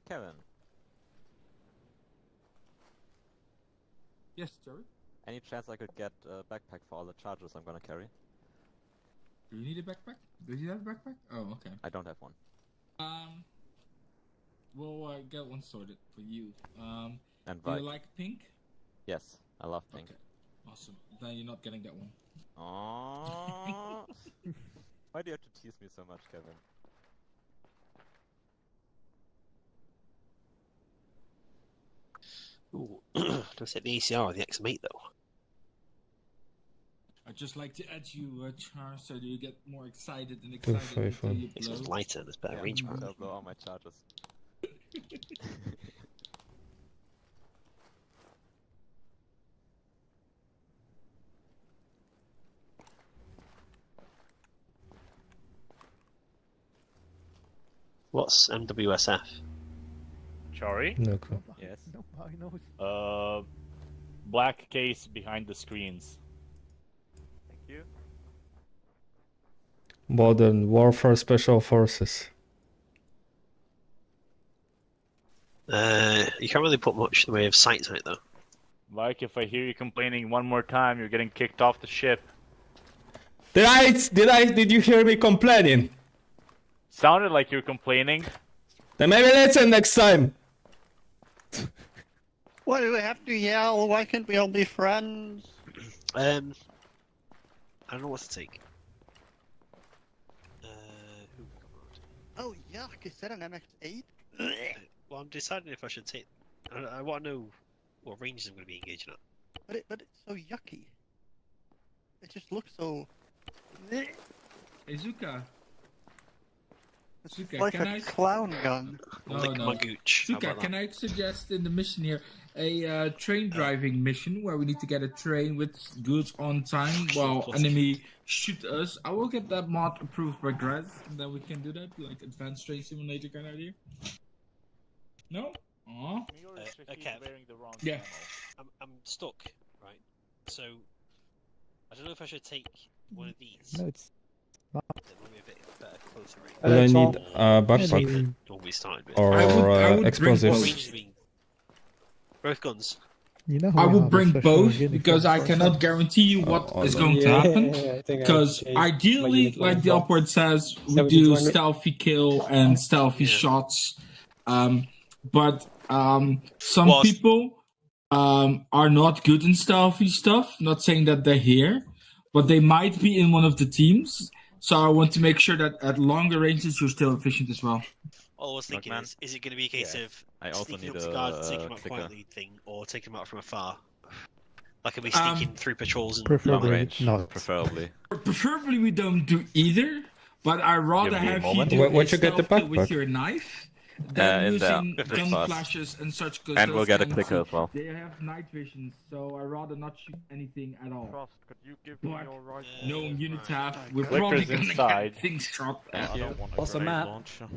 Kevin, Yes, Jerry? any chance I could get a backpack for all the charges I'm gonna carry? Do you need a backpack? Do you have a backpack? Oh, okay. I don't have one. We'll get one sorted for you. And Do you Vike. like pink? Yes, I love pink. Okay, awesome. Then you're not getting that one. Aww. Why do you have to tease me so much, Kevin? Ooh, don't set the ACR or the XM8 though. I'd just like to add you, Char, so you get more excited and excited until you This blow. one's lighter and there's better range power. I'll blow all my charges. What's MWSF? Chari? No clue. Yes. Nobody knows. Black case behind the screens. Thank you. Modern Warfare Special Forces. You can't really put much in the way of sights on it though. Mike, if I hear you complaining one more time, you're getting kicked off the ship. Did you hear me complaining? Sounded like you're complaining. Then maybe listen next time. Why do we have to yell? Why can't we all be friends? I don't know what to take. Oh yuck! Is that an MX-8? Well, I'm deciding if I should take. I want to know what ranges I'm going to be engaging at. But it's so yucky. It just looks so. Hey, Zuka. It's Zuka, like can a I... clown gun. No, Lick no. my gooch. How Zuka, about can that? I suggest in the mission here a train driving mission where we need to get a train with goods on time while enemy shoot us? I will get that mod approved by Graz, and then we can do that, like advanced train simulator kind of idea. No? Aw. Okay. Wearing the wrong Yeah. I'm stuck, right? So I don't know if I should take one of these. No, it's That might be a bit better, closer range. Do I need a What backpack normally started with. or I would bring explosives? both. Range being both guns. You know. I will bring both because I cannot guarantee you what is going to happen. Because ideally, like the upward says, we do stealthy kill and stealthy shots. But some Well, people are not good in stealthy stuff. Not saying that they're here, but they might be in one of the teams. So I want to make sure that at longer ranges you're still efficient as well. All I was thinking Look, man. is it going to be a case Yeah. of I also sneaking need up to a guards and taking them out clicker. quietly thing, or taking them out from afar? Like, are we sneaking through patrols and... Long Preferably range, not. preferably. Preferably we don't do either, but I rather Give me a have you moment. do Where'd a you get the stealth kill with backpack? your knife than in there, using with the gun flask. flashes and such. 'Cause And we'll those get a can clicker see- as well. They have night vision, so I rather not shoot anything at all. Trust, could you give me me But- your rifle? No UNITAF, we're Clicker's probably gonna inside. get things shot. I don't want a Also, grenade Matt. launcher.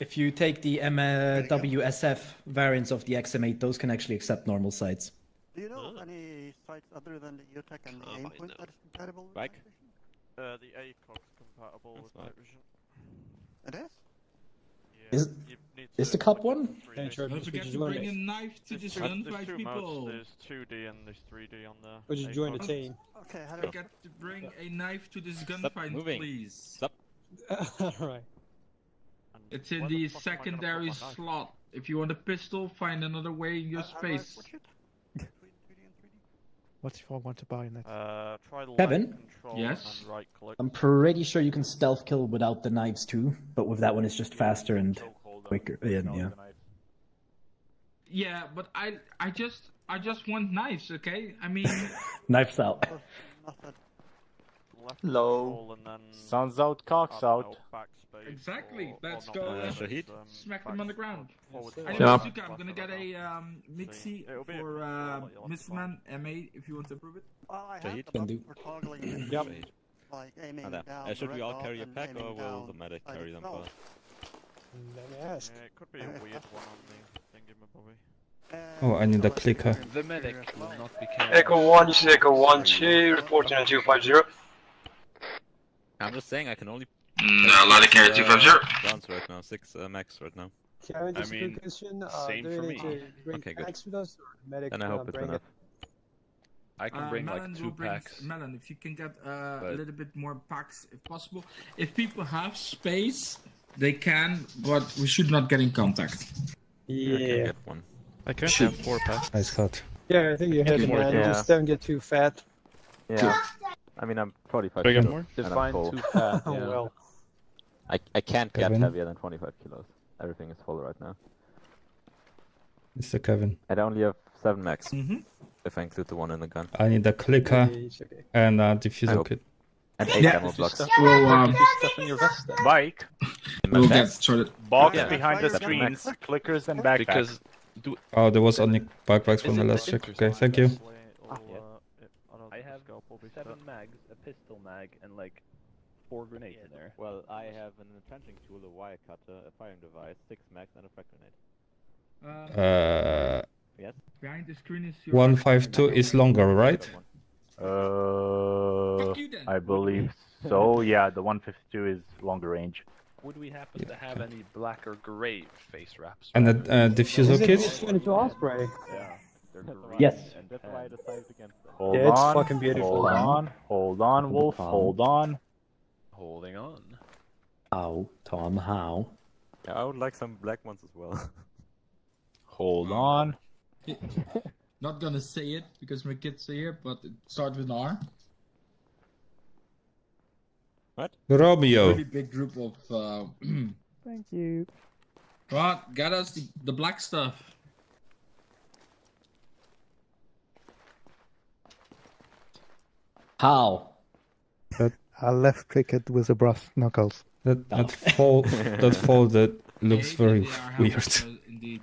If you take the MWSF variants of the XM8, those can actually accept normal sights. Do you know of any sites other than the UTech and the Oh, I Aimpoint know. that is compatible with Mike? night vision? The ACOG's compatible That's with fine. night vision. It is? Yeah, Is- you need is to the cup look at one? the 3D. Don't forget to bring a knife to this There's gunfight, two people. modes, there's 2D and there's 3D on there. Would you join the team? Okay, how do Don't forget to bring a knife to this Stop gunfight, moving. please. Stop. Alright. It's in the secondary slot. If you want a pistol, find another way in your space. Switch it? Between 2D and 3D? What if I want to buy it? Try the Kevin? light control Yes? and right click. I'm pretty sure you can stealth kill without the knives too, but with that one it's just faster and Chokehold quicker. and Yeah, take out yeah. the knife. Yeah, but I just want knives, okay? I mean, Knives out. Not that. Left Low. control and then Suns out, cocks I don't out. know, backspace Exactly, or let's not go, backspace, Shahid? smack them on the ground. forward I slash know, Yeah. Zuka, I'm gonna get a mixie It'll be a for control that you'll have to Mr. M8 if you want to approve it. Well, I have Shahid the can button do. for toggling, Yep. like aiming And down. should the we red all dot carry a and pack or aiming will the down medic by carry them itself. first? Let me ask. Yeah, it could be a weird one on the thingy, my boy. Oh, I need a so I clicker. think The you're medic as will well. not be carried. Echo 1, this is Echo 1-2, reporting on 250. I'm just saying I can only Allowed to carry 250. guns right now, 6 max right now. Karen, I just a mean, quick question. same Do you for need me. to bring Okay, good. packs with us, or medic? Then I hope it's bring enough. I can bring Melon like will 2 bring packs. Melon, if you can get a But- little bit more packs if possible. If people have space, they can, but we should not get in contact. I can Yeah. get one. I currently have 4 packs. Nice cut. Yeah, I think you hit it, More, man. yeah. Just don't get too fat. Yeah. I mean, I'm 45 Do I get kilos. more? And I'm Define full. 2 packs. Oh Yeah. well. I can't get Kevin? heavier than 25 kilos. Everything is full right now. Mr. Kevin. I only have 7 max, Mm-hmm. if I include the one in the gun. I need a clicker Yeah, it's okay. and a I diffuser hope. kit. And 8 Yeah. ammo blocks. We'll, Stuff in your vest then. Bike, we'll get Vest? sorted. box Yeah. behind the Fire screens, gun. clickers and backpacks. Because Oh, there was only backpacks from Is the it last the check. interest Okay, line? thank you. I have 7 mags, a pistol mag, and like 4 grenades in there. Well, I have an entrenching tool, a wire cutter, a firing device, 6 max, and a frag grenade. Yes? Behind the screen is your 152 is longer, right? Fuck you then. I believe so. Yeah, the 152 is longer range. would we happen to have any black or gray face wraps? And a rather? diffuser Is it kit? this 22 Osprey? Yeah. They're green Yes. and That's tan. why I decided against that. Hold Yeah, it's on. fucking beautiful. Hold on, Wolf. Hold on. Holding on. How, Tom? How? Yeah, I would like some black ones as well. Hold on. Not gonna say it because my kids are here, but it starts with an R. Romeo. Really big group of. Thank you. Come on, get us the black stuff. How? I left click it with the brass knuckles. That folded looks Okay, very they are weird. helpful, indeed,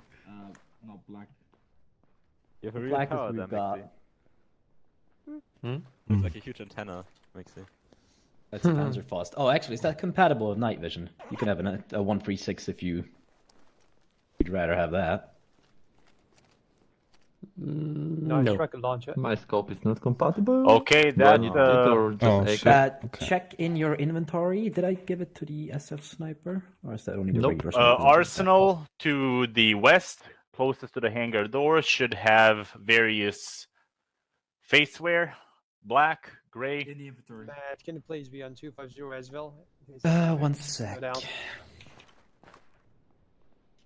not black. You have a real Black tower as there, we got. Maxi. Looks like a huge antenna, Maxi. That's a Panzerfaust. Oh, actually, is that compatible with night vision? You can have a 136 if you'd rather have that. Nice rocket launcher. My scope is not compatible. Okay, that Oh, shit. Okay. Check in your inventory. Did I give it to the SF sniper? Or is that only the Nope. regular sniper? Arsenal to the west, closest to the hangar door, should have various faceware, black, gray. In the inventory. Matt, can you please be on 250 as well? One sec. Go down.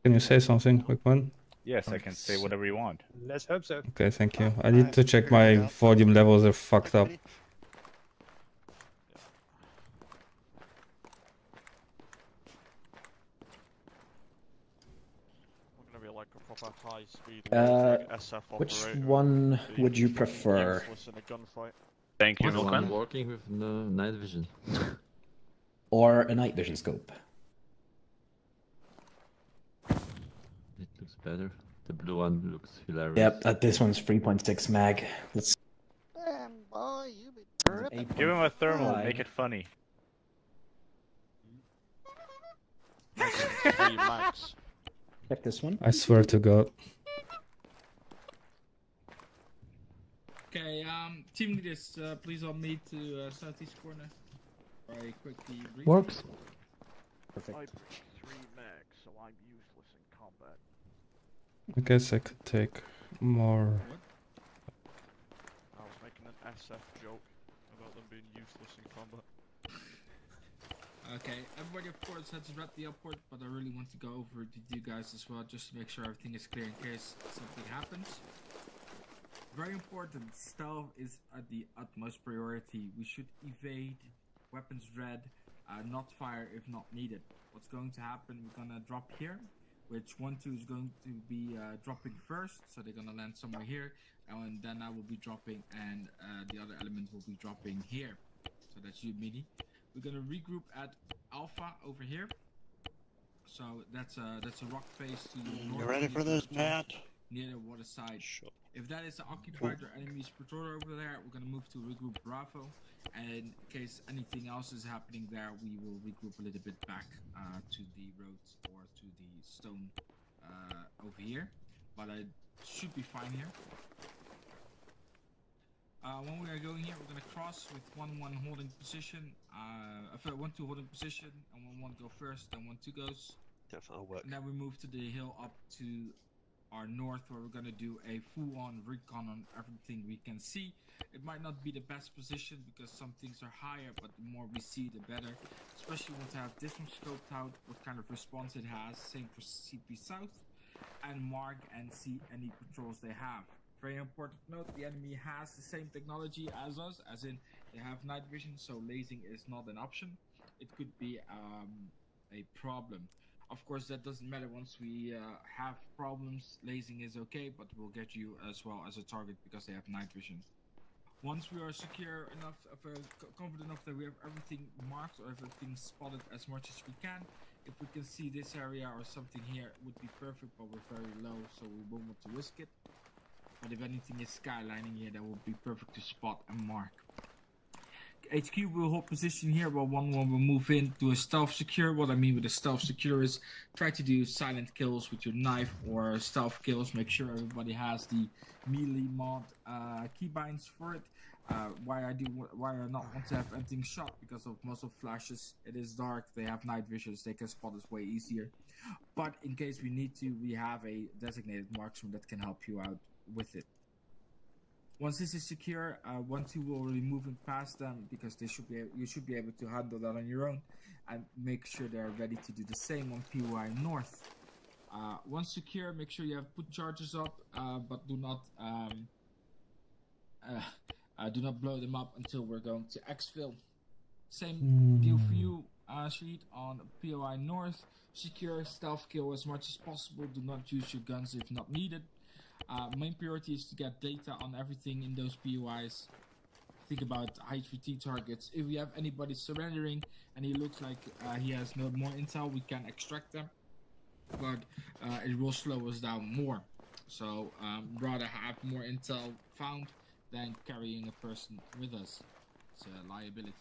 Can you say something, quick one? Yes, I can say whatever you want. Let's hope so. Okay, thank you. I need to check my volume levels are fucked up. We're gonna be like a proper high speed SF Which operator. one So would you can be prefer? useless in a gunfight. Thank you, I'm Milkman. working with no night vision. Or a night vision scope? It looks better. The blue one looks hilarious. Yep, this one's 3.6 mag. Let's. Damn boy, you be Give him a thermal, 8.5. make it funny. 3 max. Check this one. I swear to God. Okay, team leaders, please all meet to southeast corner. Very quickly. Brief. Works. Perfect. I bring 3 max, so I'm useless in combat. I guess I could take more. I was making an SF joke about them being useless in combat. Okay, everybody of course has read the upward, but I really want to go over it with you guys as well, just to make sure everything is clear in case something happens. Very important, stealth is at the utmost priority. We should evade, weapons read, not fire if not needed. What's going to happen, we're gonna drop here, which 1-2 is going to be dropping first, so they're gonna land somewhere here, and then I will be dropping, and the other element will be dropping here. So that's you, Mini. We're gonna regroup at Alpha over here. So that's a rock face to the north. You ready for this, Matt? Near the water side. If that is occupied or enemy's patrol over there, we're gonna move to regroup Bravo. And in case anything else is happening there, we will regroup a little bit back to the road or to the stone over here. But I should be fine here. When we are going here, we're gonna cross with 1-1 holding position. 1-2 holding position, and 1-1 go first, then 1-2 goes. That'll work. And then we move to the hill up to our north, where we're gonna do a full-on recon on everything we can see. It might not be the best position because some things are higher, but the more we see, the better. Especially once I have this one scoped out, what kind of response it has. Same for CP South, and mark and see any patrols they have. Very important note: the enemy has the same technology as us, as in they have night vision, so lasing is not an option. It could be a problem. Of course, that doesn't matter once we have problems. Lasing is okay, but we'll get you as well as a target because they have night vision. Once we are secure enough, confident enough that we have everything marked or everything spotted as much as we can, if we can see this area or something here, it would be perfect, but we're very low, so we won't want to risk it. But if anything is skylining here, that would be perfect to spot and mark. HQ will hold position here while 1-1 will move in to a stealth secure. What I mean with a stealth secure is try to do silent kills with your knife or stealth kills. Make sure everybody has the melee mod keybinds for it. Why I not want to have anything shot because of muzzle flashes. It is dark. They have night visions. They can spot us way easier. But in case we need to, we have a designated marksman that can help you out with it. Once this is secure, 1-2 will be moving past them because you should be able to handle that on your own, and make sure they're ready to do the same on POI North. Once secure, make sure you have put charges up, but do not blow them up until we're going to exfil. Same deal for you, Sheet, on POI North. Secure, stealth kill as much as possible. Do not use your guns if not needed. Main priority is to get data on everything in those POIs. Think about HVT targets. If we have anybody surrendering and he looks like he has no more intel, we can extract them, but it will slow us down more. So rather have more intel found than carrying a person with us. It's a liability.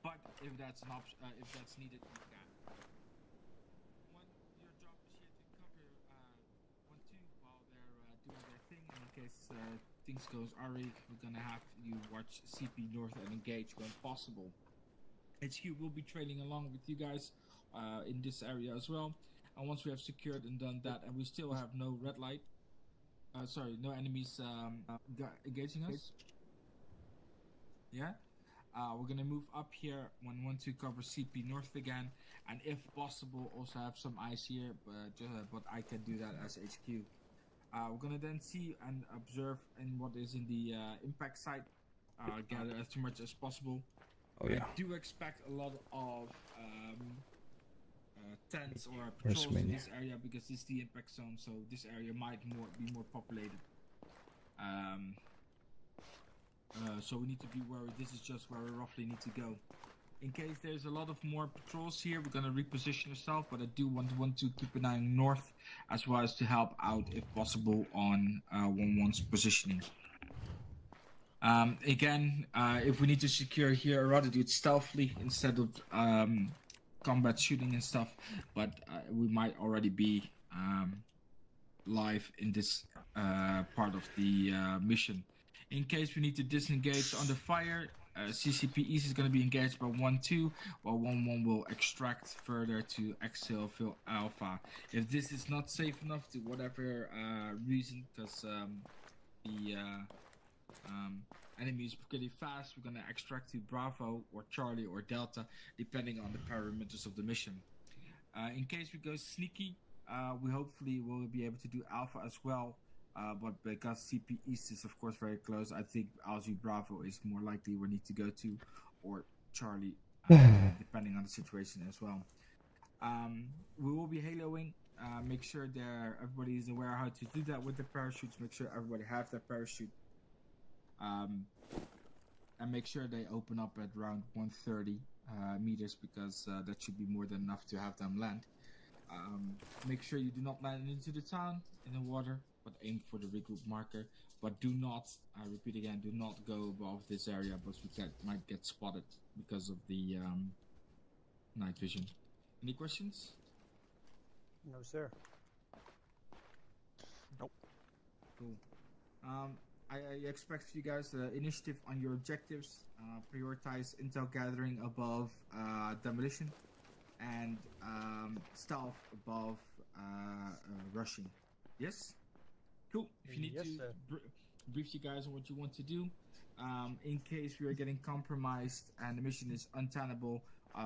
But if that's an option, if that's needed, we can. Your job is here to cover 1-2 while they're doing their thing. In case things goes awry, we're gonna have you watch CP North and engage when possible. HQ will be trailing along with you guys in this area as well. And once we have secured and done that, and we still have no red light, no enemies engaging us. Yeah. We're gonna move up here when 1-2 cover CP North again, and if possible, also have some eyes here, but I can do that as HQ. We're gonna then see and observe in what is in the impact site, gather as much as possible. Oh yeah. I do expect a lot of tents or patrols in this area because this is the impact zone, so this area might be more populated. So we need to be worried. This is just where we roughly need to go. In case there's a lot of more patrols here, we're gonna reposition ourselves, but I do want to keep an eye on north as well as to help out if possible on 1-1's positioning. Again, if we need to secure here, I'd rather do it stealthily instead of combat shooting and stuff, but we might already be live in this part of the mission. In case we need to disengage under fire, CCP East is going to be engaged by 1-2, while 1-1 will extract further to exfil Alpha. If this is not safe enough to whatever reason, because the enemy is pretty fast, we're going to extract to Bravo or Charlie or Delta, depending on the parameters of the mission. In case we go sneaky, we hopefully will be able to do Alpha as well. But because CP East is of course very close, I think Alzi Bravo is more likely we need to go to, or Charlie, depending on the situation as well. We will be haloing. Make sure everybody is aware how to do that with the parachutes. Make sure everybody have their parachute. And make sure they open up at around 130 meters because that should be more than enough to have them land. Make sure you do not land into the town in the water, but aim for the regroup marker. But do not, I repeat again, do not go above this area, but we might get spotted because of the night vision. Any questions? No, sir. Nope. Cool. I expect you guys initiative on your objectives. Prioritize intel gathering above demolition. and stealth above rushing. Yes? Cool. If you need Yes, to sir. brief you guys on what you want to do, in case we are getting compromised and the mission is untenable,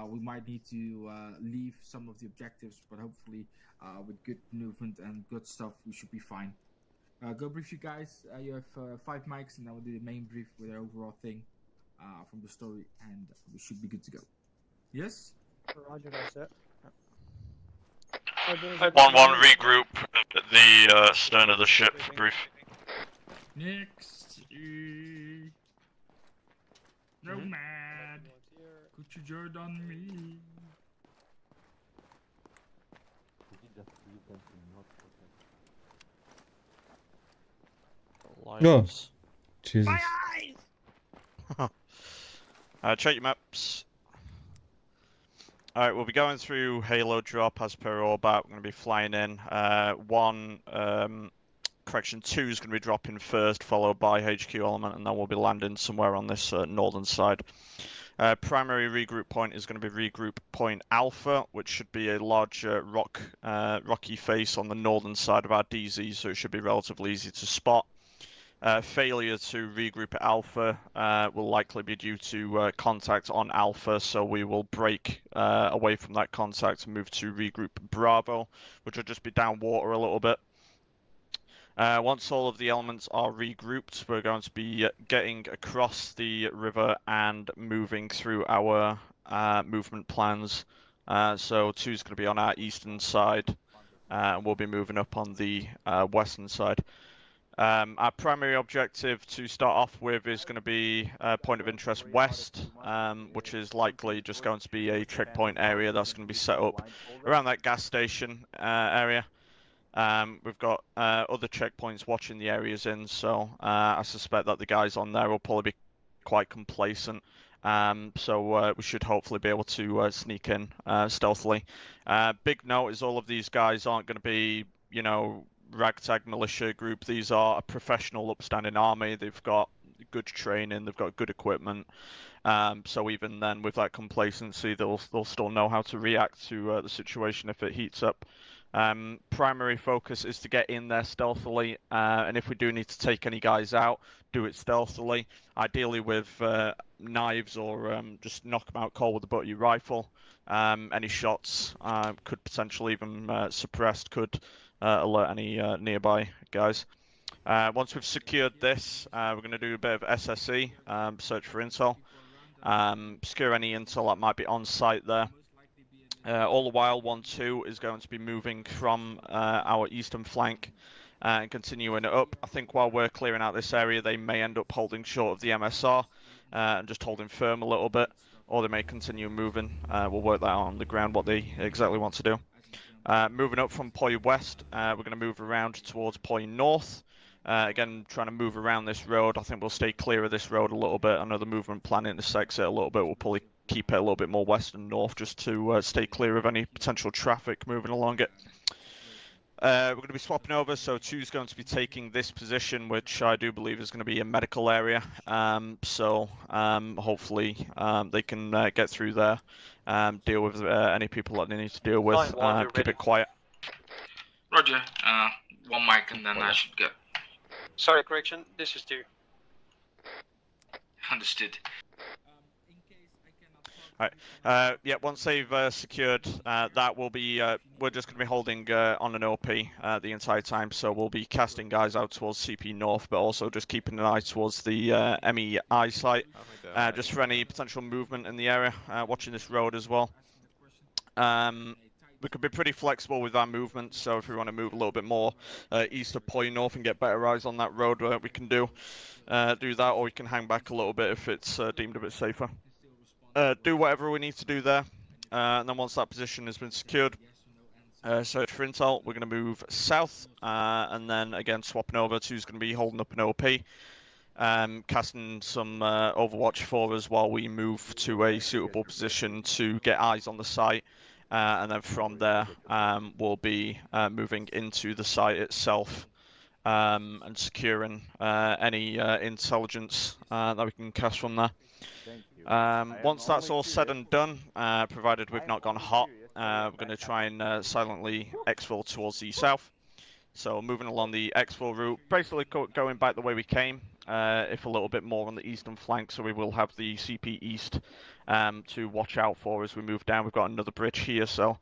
we might need to leave some of the objectives, but hopefully with good movement and good stuff, we should be fine. Go brief you guys. You have 5 mics, and I will do the main brief with the overall thing from the story, and we should be good to go. Yes? Roger that, sir. 1-1 regroup at the stern of the ship for brief. Next. Nomad. Could you join on me? Oh, Jesus. My eyes! Check your maps. Alright, we'll be going through Halo drop as per Orbat. We're going to be flying in. 2 is going to be dropping first, followed by HQ element, and then we'll be landing somewhere on this northern side. Primary regroup point is going to be regroup point Alpha, which should be a large rocky face on the northern side of our DZ, so it should be relatively easy to spot. Failure to regroup at Alpha will likely be due to contact on Alpha, so we will break away from that contact and move to regroup Bravo, which will just be down water a little bit. Once all of the elements are regrouped, we're going to be getting across the river and moving through our movement plans. So 2 is going to be on our eastern side, and we'll be moving up on the western side. Our primary objective to start off with is going to be point of interest west, which is likely just going to be a checkpoint area that's going to be set up around that gas station area. We've got other checkpoints watching the areas in, so I suspect that the guys on there will probably be quite complacent. So we should hopefully be able to sneak in stealthily. Big note is all of these guys aren't going to be, you know, ragtag militia group. These are a professional, upstanding army. They've got good training, they've got good equipment. So even then, with that complacency, they'll still know how to react to the situation if it heats up. Primary focus is to get in there stealthily, and if we do need to take any guys out, do it stealthily. Ideally with knives, or just knock them out cold with the butt of your rifle. Any shots could potentially even suppressed, could alert any nearby guys. Once we've secured this, we're going to do a bit of SSE, search for intel. Secure any intel that might be on site there. All the while, 1-2 is going to be moving from our eastern flank and continuing it up. I think while we're clearing out this area, they may end up holding short of the MSR and just holding firm a little bit, or they may continue moving. We'll work that out on the ground, what they exactly want to do. Moving up from Poi West, we're going to move around towards Poi North. Again, trying to move around this road. I think we'll stay clear of this road a little bit. I know the movement plan intersects it a little bit. We'll probably keep it a little bit more west and north just to stay clear of any potential traffic moving along it. We're going to be swapping over, so 2 is going to be taking this position, which I do believe is going to be a medical area. So hopefully they can get through there, deal with any people that they need to deal with, keep it quiet. Roger. 1 mic and then I should go. Sorry, correction. This is 2. Understood. Alright, yeah, once they've secured that, will be, we're just going to be holding on an OP the entire time, so we'll be casting guys out towards CP North, but also just keeping an eye towards the MEI site, just for any potential movement in the area, watching this road as well. We could be pretty flexible with our movement, so if we want to move a little bit more east of Poi North and get better eyes on that road, we can do that, or we can hang back a little bit if it's deemed a bit safer. Do whatever we need to do there, and then once that position has been secured, search for intel. We're going to move south, and then again swapping over. 2's going to be holding up an OP, casting some Overwatch for us while we move to a suitable position to get eyes on the site, and then from there we'll be moving into the site itself and securing any intelligence that we can cast from there. Once that's all said and done, provided we've not gone hot, we're going to try and silently exfil towards the south. So moving along the exfil route, basically going back the way we came, if a little bit more on the eastern flank, so we will have the CP East to watch out for as we move down. We've got another bridge here, so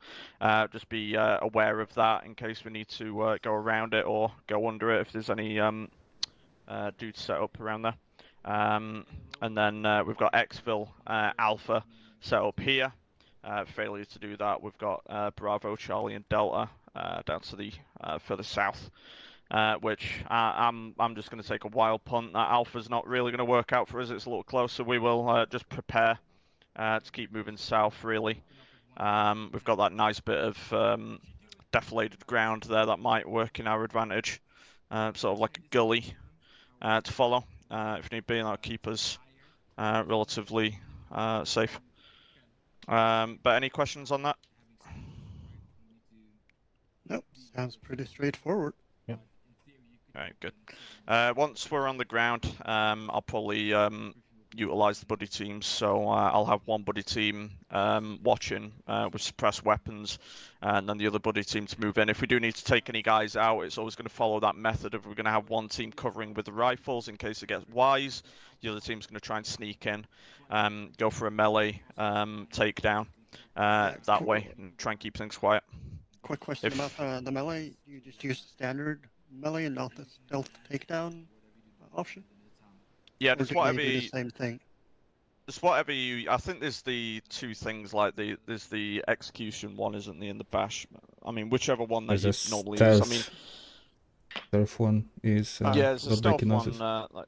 just be aware of that in case we need to go around it or go under it if there's any dudes set up around there. And then we've got exfil Alpha set up here. Failure to do that, we've got Bravo, Charlie, and Delta down to the further south, which I'm just going to take a wild punt. That Alpha's not really going to work out for us. It's a little closer. We will just prepare to keep moving south, really. We've got that nice bit of deflated ground there that might work in our advantage, sort of like a gully to follow if need be, and that'll keep us relatively safe. But any questions on that? Nope, sounds pretty straightforward. Yep. Alright, good. Once we're on the ground, I'll probably utilize the buddy teams. So I'll have one buddy team watching with suppressed weapons, and then the other buddy team to move in. If we do need to take any guys out, it's always going to follow that method of we're going to have one team covering with the rifles in case it gets wise. The other team's going to try and sneak in, go for a melee takedown that way, and try and keep things quiet. Quick question about the melee. You just use the standard melee and not the stealth takedown option? Yeah, Or just do whatever they do you, the same thing. just whatever you. I think there's the two things, like there's the execution one, isn't there, in the bash? I mean, whichever one that There's you a normally stealth. use. I mean, Stealth one is yeah, there's a stealth Kenosis. one.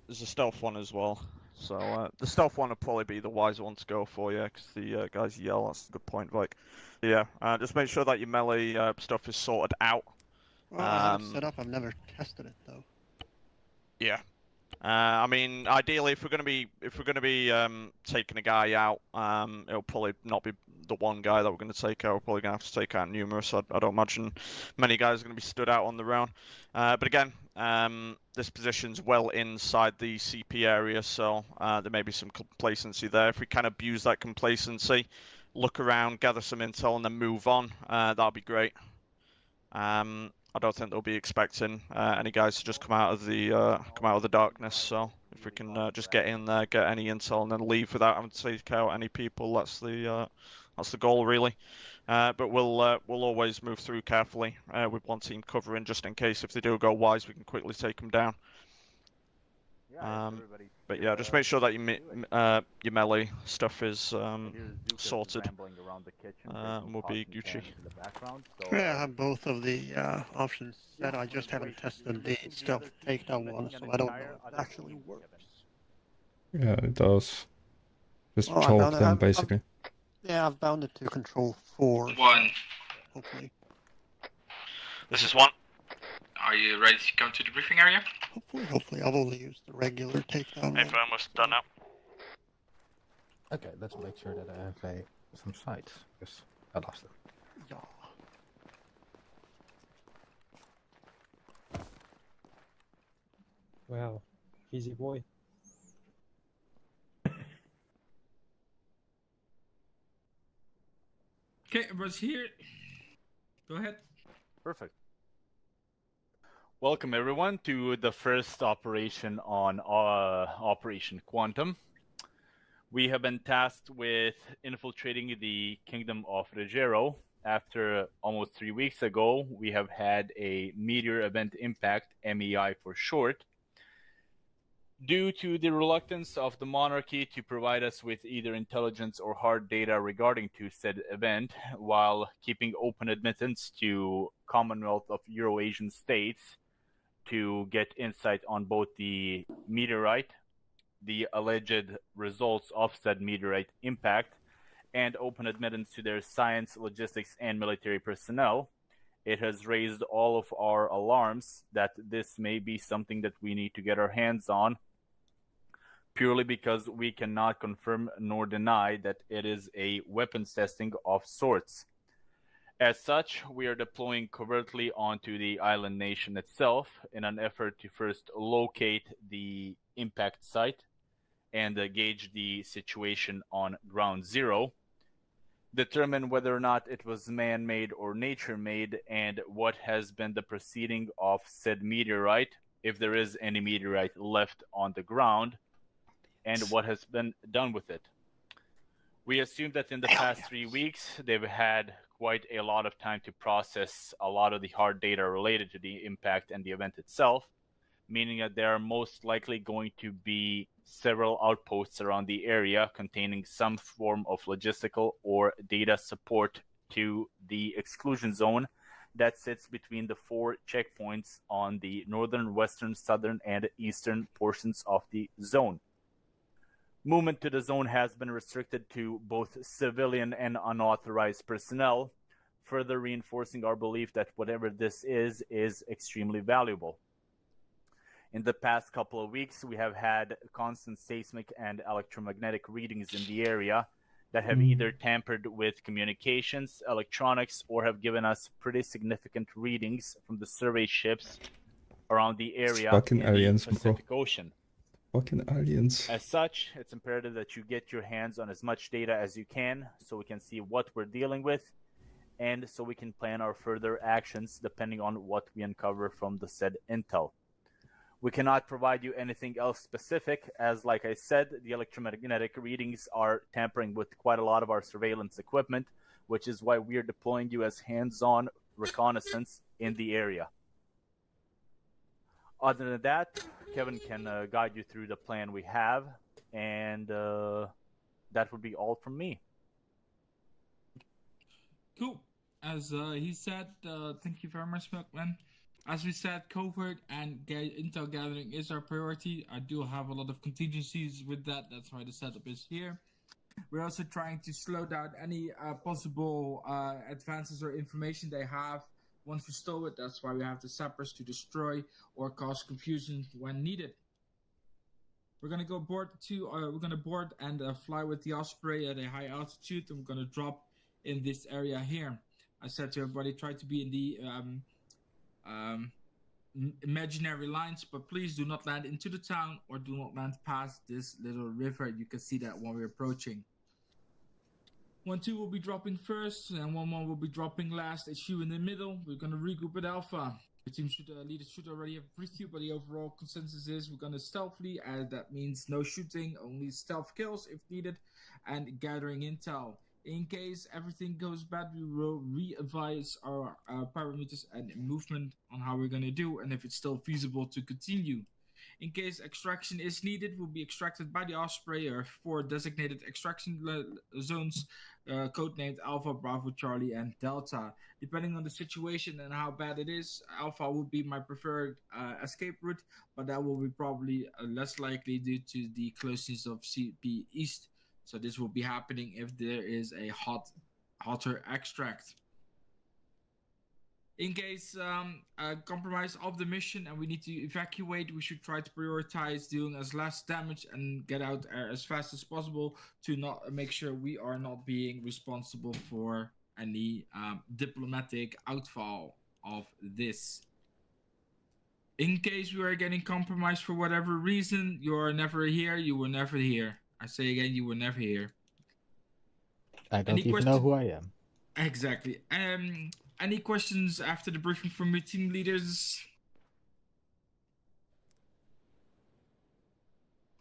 There's a stealth one as well. So the stealth one would probably be the wiser one to go for, yeah, because the guys yell. That's a good point, like. Yeah, just make sure that your melee stuff is sorted out. Well, I have it set up. I've never tested it though. Yeah. I mean, ideally, if we're gonna be taking a guy out, it'll probably not be the one guy that we're gonna take out. We're probably gonna have to take out numerous. I don't imagine many guys are gonna be stood out on the round. But again, this position's well inside the CP area, so there may be some complacency there. If we can abuse that complacency, look around, gather some intel, and then move on, that'll be great. I don't think they'll be expecting any guys to just come out of the darkness. So if we can just get in there, get any intel, and then leave without having to take out any people, that's the goal really. But we'll always move through carefully with one team covering, just in case if they do go wise, we can quickly take them down. But yeah, just make sure that your melee stuff is sorted, and we'll be Gucci. Yeah, I have both of the options set. I just haven't tested the stealth takedown one, so I don't know if it actually works. Yeah, it does. Just Well, I choke found it. them, basically. Yeah, I've bound it to control 4. 1. Hopefully. This is 1. Are you ready to come to the briefing area? Hopefully. I've only used the regular takedown Hey, one. almost done now. Okay, let's make sure that I have some sights, because I lost them. Yeah. Wow, easy boy. Okay, everyone's here. Go ahead. Perfect. Welcome everyone to the first operation on Operation Quantum. We have been tasked with infiltrating the Kingdom of Rogero. After almost 3 weeks ago, we have had a meteor event impact, MEI for short. Due to the reluctance of the monarchy to provide us with either intelligence or hard data regarding to said event, while keeping open admittance to Commonwealth of Eurasian states to get insight on both the meteorite, the alleged results of said meteorite impact, and open admittance to their science, logistics, and military personnel, it has raised all of our alarms that this may be something that we need to get our hands on, purely because we cannot confirm nor deny that it is a weapons testing of sorts. As such, we are deploying covertly onto the island nation itself in an effort to first locate the impact site and gauge the situation on ground zero. determine whether or not it was man-made or nature-made, and what has been the proceeding of said meteorite, if there is any meteorite left on the ground, and what has been done with it. We assume that in the past 3 weeks, they've had quite a lot of time to process a lot of the hard data related to the impact and the event itself, meaning that there are most likely going to be several outposts around the area containing some form of logistical or data support to the exclusion zone that sits between the 4 checkpoints on the northern, western, southern, and eastern portions of the zone. Movement to the zone has been restricted to both civilian and unauthorized personnel, further reinforcing our belief that whatever this is extremely valuable. In the past couple of weeks, we have had constant seismic and electromagnetic readings in the area that have either tampered with communications, electronics, or have given us pretty significant readings from the survey ships around the area Fucking in aliens, the Pacific Ocean. Fucking aliens. As such, it's imperative that you get your hands on as much data as you can so we can see what we're dealing with and so we can plan our further actions depending on what we uncover from the said intel. We cannot provide you anything else specific as, like I said, the electromagnetic readings are tampering with quite a lot of our surveillance equipment, which is why we're deploying you as hands-on reconnaissance in the area. Other than that, Kevin can guide you through the plan we have, and that would be all from me. Cool. As he said, thank you very much, Milkman. As we said, covert and intel gathering is our priority. I do have a lot of contingencies with that. That's why the setup is here. We're also trying to slow down any possible advances or information they have. Once we stole it, that's why we have the sappers to destroy or cause confusion when needed. We're gonna go board we're gonna board and fly with the Osprey at a high altitude, and we're gonna drop in this area here. I said to everybody, try to be in the imaginary lines, but please do not land into the town or do not land past this little river. You can see that when we're approaching. 1-2 will be dropping first, and 1-1 will be dropping last. It's you in the middle. We're gonna regroup at Alpha. The team leaders should already have briefed you, but the overall consensus is we're gonna stealthily, and that means no shooting, only stealth kills if needed, and gathering intel. In case everything goes bad, we will re-advise our parameters and movement on how we're gonna do, and if it's still feasible to continue. In case extraction is needed, will be extracted by the Osprey or 4 designated extraction zones, codenamed Alpha, Bravo, Charlie, and Delta. Depending on the situation and how bad it is, Alpha would be my preferred escape route, but that will be probably less likely due to the closeness of CP East. So this will be happening if there is a hotter extract. In case compromise of the mission and we need to evacuate, we should try to prioritize doing as less damage and get out as fast as possible to not make sure we are not being responsible for any diplomatic outfall of this. In case we are getting compromised for whatever reason, you are never here, you were never here. I say again, you were never here. I don't even know who I am. Exactly. Any questions after the briefing from your team leaders?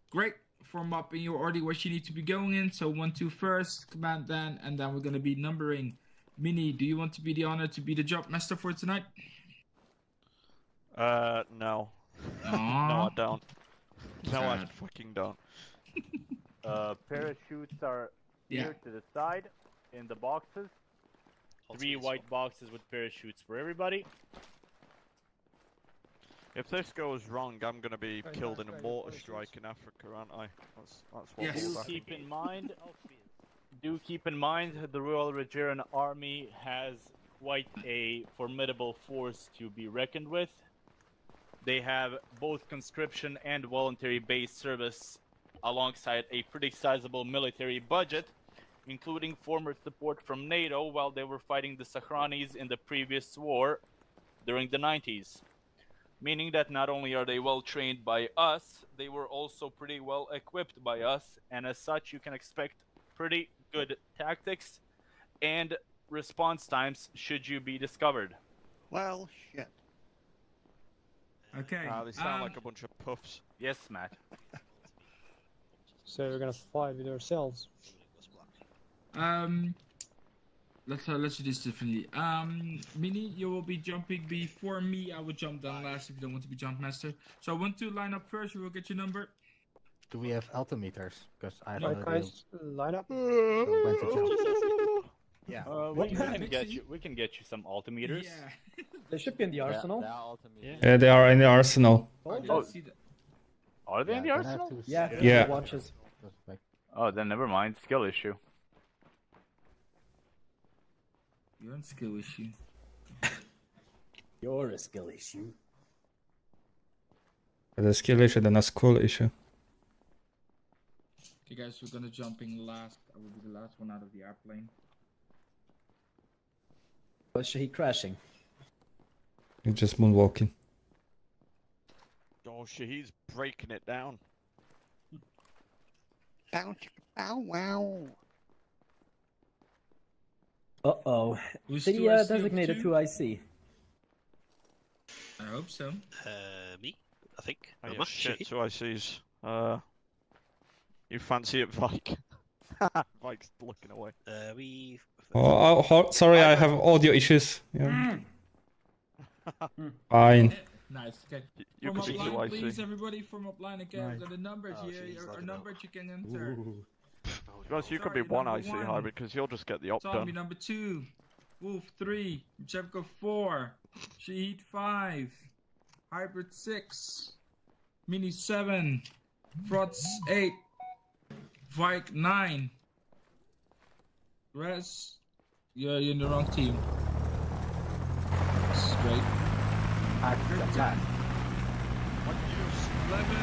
Great. Form up in your order what you need to be going in. So 1-2 first, command then, and then we're going to be numbering. Mini, do you want to be the honor to be the job master for tonight? No. No, I don't. No, I fucking don't. Parachutes are here to the side in the boxes. 3 white boxes with parachutes for everybody. If this goes wrong, I'm gonna be killed in a mortar strike in Africa, aren't I? That's what will happen. Do keep in mind the Royal Regerian Army has quite a formidable force to be reckoned with. They have both conscription and voluntary-based service alongside a pretty sizable military budget, including former support from NATO while they were fighting the Sahranis in the previous war during the 90s. Meaning that not only are they well trained by us, they were also pretty well equipped by us, and as such you can expect pretty good tactics and response times should you be discovered. Well, shit. Okay. They sound like a bunch of puffs. Yes, Matt. So we're gonna fight with ourselves. Let's do this differently. Mini, you will be jumping before me. I will jump down last if you don't want to be jump master. So 1, 2, line up first. You will get your number. Do we have altimeters? Because I have Alright, no idea. guys, line up. So when to jump. Yeah. We can get you some altimeters. Yeah. They should be in the arsenal. Yeah, they are in the arsenal. Oh, are they in the then I have arsenal? to Yeah. skip Yeah. Watches. like, Oh, then never mind. Skill issue. You're on skill issue. You're a skill issue. The skill issue, then a school issue. Okay, guys, we're gonna jumping last. I will be the last one out of the airplane. Was Shahid crashing? You're just moonwalking. Oh shit, he's breaking it down. Bow, chicka, bow, wow. Uh-oh. Who's The 2IC of designated 2? 2IC. I hope so. Me, I think. Oh, Am yeah, I? shit, Shahid? 2 ICs. You fancy it, Vike? Vike's looking away. Sorry, I have audio issues. Yeah. Fine. Nice. Okay. You Form can up see line, 2IC. please, everybody. Form up line again. Right. Got the numbers here. Are numbered. You can enter. Guys, you could be Sorry, 1 number IC 1. hybrid because you'll just get the op Tommy done. number 2. Wolf 3. Jebko 4. Shahid 5. Hybrid 6. Mini 7. Frots 8. Vike 9. Res, you're in the wrong team. This is great. Good time. 11.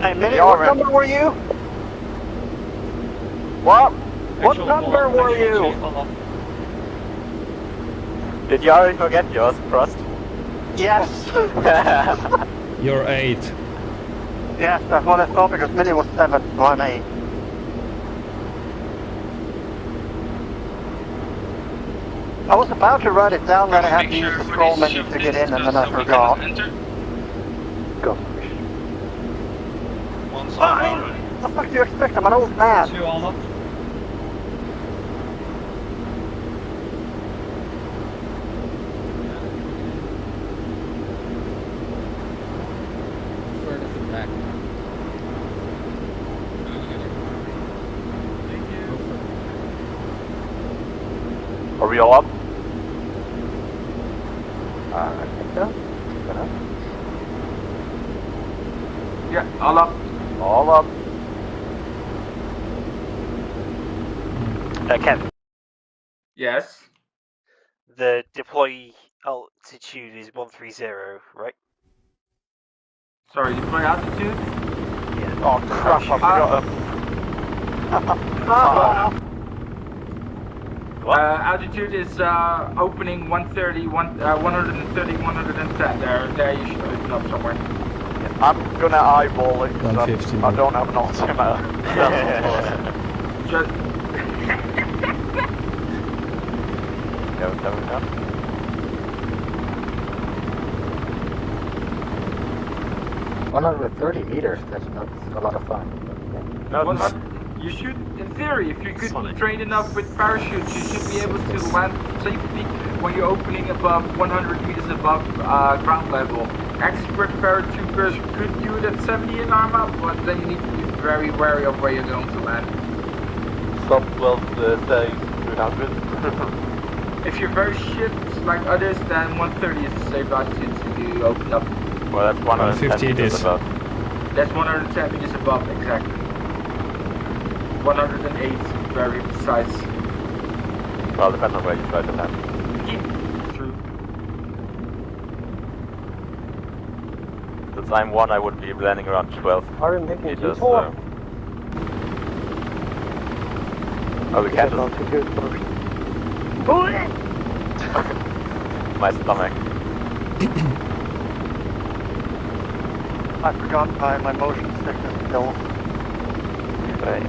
Hey, Minnie, what number were you? What number were you? Did you already forget yours, Frost? Yes. You're 8. Yes, that's what I thought because Minnie was 7, so I'm 8. I was about to write it down, then I had to use the scroll menu to get in, and then I forgot. Go. What the fuck do you expect? I'm an old man. 2 on up. Further to the back. Thank you. Are we all up? I think so. Yeah, all up. All up. Ken, Yes. the deploy altitude is 130, right? Sorry, deploy altitude? Yeah. Oh crap, I forgot Altitude is opening 130, 110. There you should open up somewhere. I'm gonna eyeball it because 150. I don't have an altimeter. Just 130 meters, that's not a lot of fun. you should, in theory, if you could train enough with parachutes, you should be able to land safely when you're opening above 100 meters above ground level. Expert paratroopers could do it at 70 in armor, but then you need to be very wary of where you're going to land. Some will say 300. If you're very shit like others, then 130 is a safe altitude to open up. Well, that's 150 it is. above. That's 110 meters above, exactly. 108, very precise. Well, depends on where you try to land. True. Since I'm 1, I would be landing around 12 Are we making a meters. detour? Oh, we can't just... My stomach. I forgot my motion sickness pill. Right.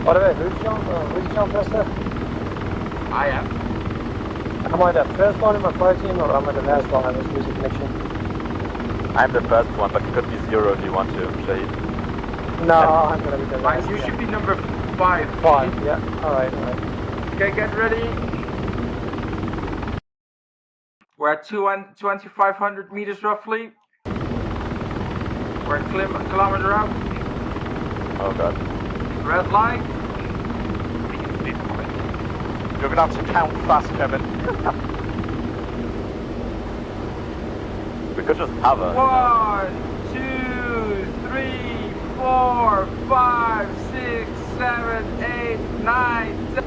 By the way, who's John Preston? I am. Am I the first one in my fire team or am I the last one? I was losing connection. I'm the first one, but it could be 0 if you want to, Shade. No, I'm gonna be the last. You should be number 5. 5, yeah. Alright. Okay, get ready. We're at 2,500 meters roughly. We're a kilometer out. Oh god. Red light. You're gonna have to count fast, Kevin. We could just hover. 1, 2, 3, 4, 5, 6, 7, 8, 9, 10.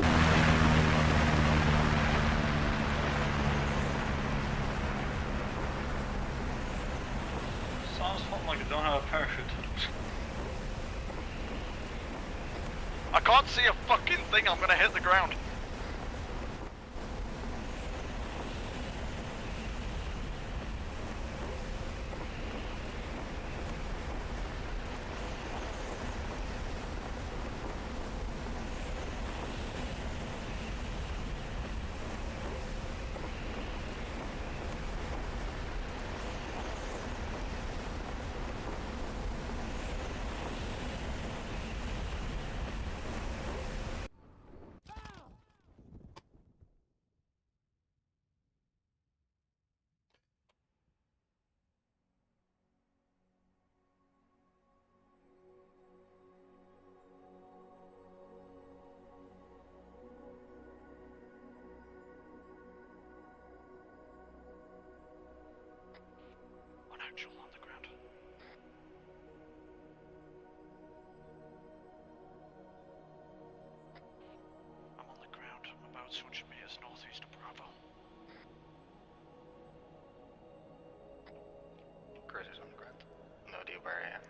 Sounds like I don't have a parachute. I can't see a fucking thing, I'm gonna hit the ground. On the ground. I'm on the ground, about 200 meters northeast of Bravo. Chris is on the ground. No idea where I am.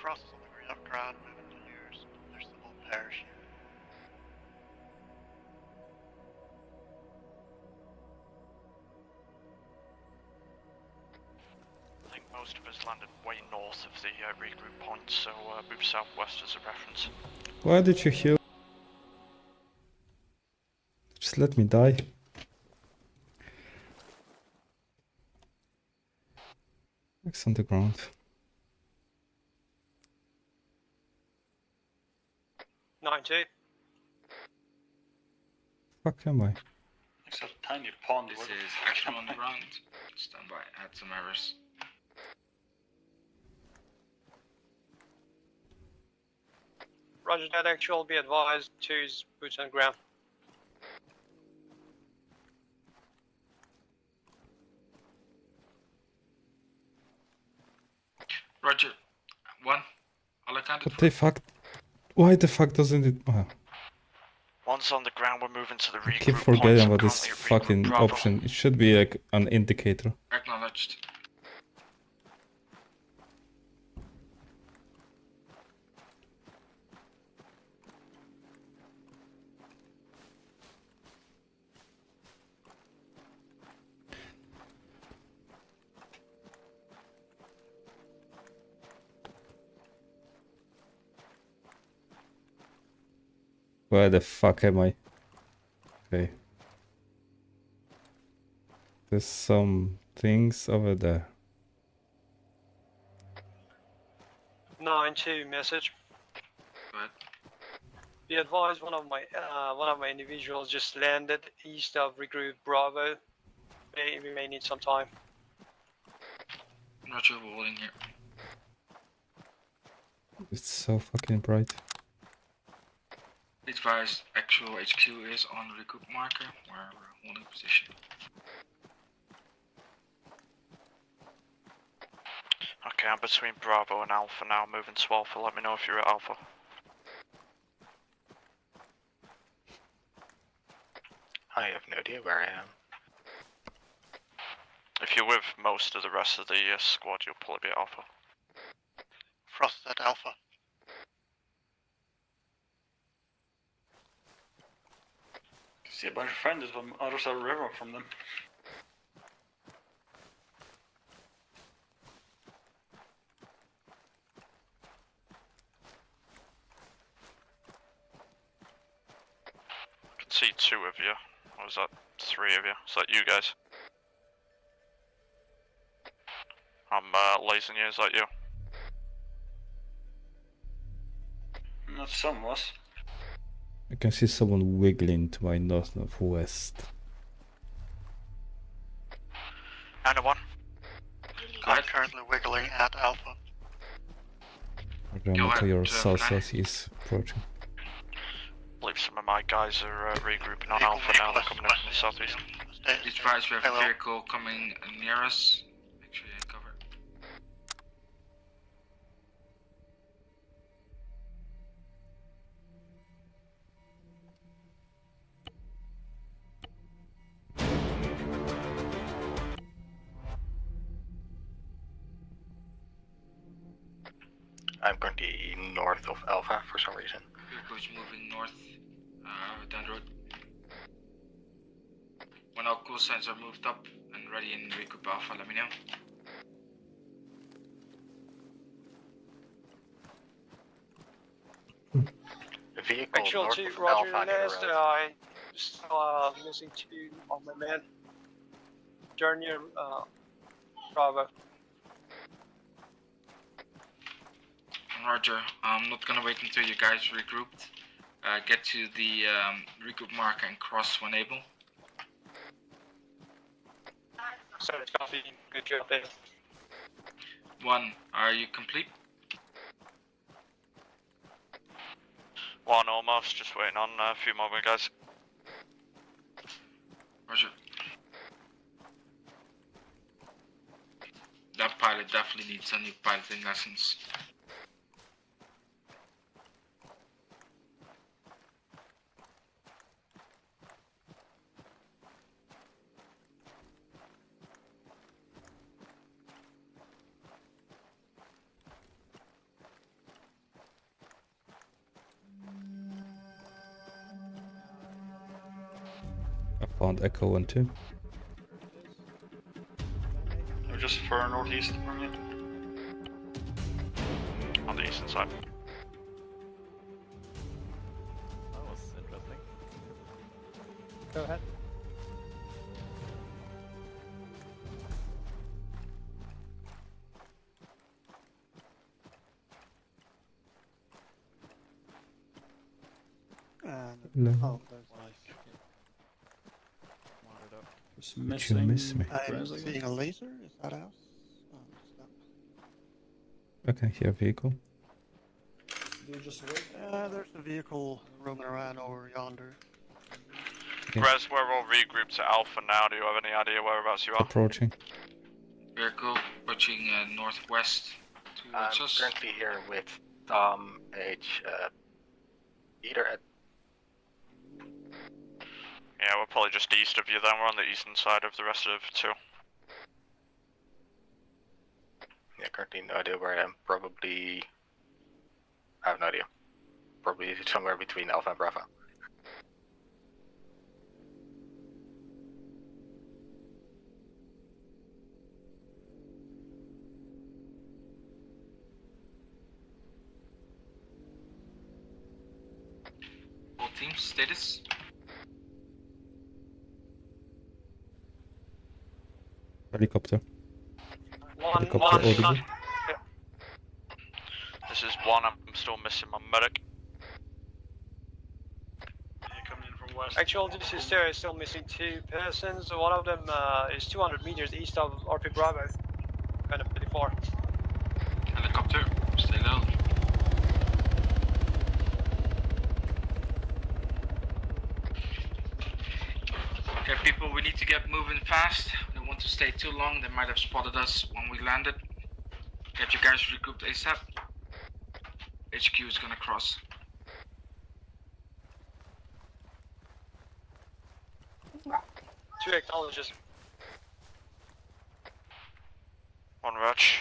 Frost is on the ground, moving to yours. There's the whole parachute. I think most of us landed way north of the regroup point, so move southwest as a reference. Why did you heal? Just let me die. X on the ground. Nine two. Fuck am I? It's a tiny pond. This is actually on the ground. Stand by, add some errors. Roger that, actual, be advised, 2's boots on ground. Roger. 1. All accounted What the fuck? Why the fuck doesn't it... Oh, Once on the ground, we're moving to the regroup I keep point, forgetting so about this currently regroup fucking Bravo. option. It should be like an indicator. Acknowledged. Where the fuck am I? Okay. There's some things over there. 9-2 message. Go ahead. Be advised, one of my individuals just landed east of regroup Bravo. We may need some time. Roger, we're holding here. It's so fucking bright. Please advise, actual HQ is on the regroup marker where we're holding position. Okay, I'm between Bravo and Alpha now, moving to Alpha. Let me know if you're at Alpha. I have no idea where I am. If you're with most of the rest of the squad, you'll probably be at Alpha. Frost at Alpha. See a bunch of friends on the other side of the river from them. I can see 2 of you. Or is that 3 of you? Is that you guys? I'm lasing you, is that you? That's some of us. I can see someone wiggling to my northwest. Anyone? I'm currently wiggling at Alpha. Remember to your south-southeast approaching. I believe some of my guys are regrouping on Alpha now, they're coming in from the southeast. These guys, we have a vehicle coming near us. Make sure you cover it. I'm currently north of Alpha for some reason. Vehicle's moving north, down the road. When all call signs are moved up and ready in regroup Alpha, let me know. The vehicle Actual north 2, of Roger, Alpha near last, the road. I still missing 2 on my man. Journey, Bravo. Roger, I'm not gonna wait until you guys regrouped. Get to the regroup marker and cross when able. So it's gonna be good job there. 1, are you complete? 1 almost, just waiting on a few more guys. Roger. That pilot definitely needs a new piloting lessons. I found Echo 1 too. They're just far northeast from you. On the eastern side. That was interesting. Go ahead. And No. there's Just Did you miss me? I'm seeing a laser. Is that us? Oh, it's not. I can hear a vehicle. You just wait. There's a vehicle roaming around over yonder. Okay. Res, we're all regrouped to Alpha now. Do you have any idea whereabouts you are? Approaching. Vehicle approaching northwest towards I'm us. currently here with Tom H. Either at Yeah, we're probably just east of you then. We're on the eastern side of the rest of 2. yeah, currently no idea where I am. Probably I have no idea. Probably somewhere between Alpha and Bravo. All teams status. Helicopter. One, Helicopter audible. This is 1. I'm still missing my medic. Coming in from west. Actual, this is still missing 2 persons. One of them is 200 meters east of RP Bravo. Kind of pretty far. Helicopter, stay low. Okay, people, we need to get moving fast. We don't want to stay too long. They might have spotted us when we landed. Get you guys regrouped ASAP. HQ is gonna cross. Two acknowledges. One Raj.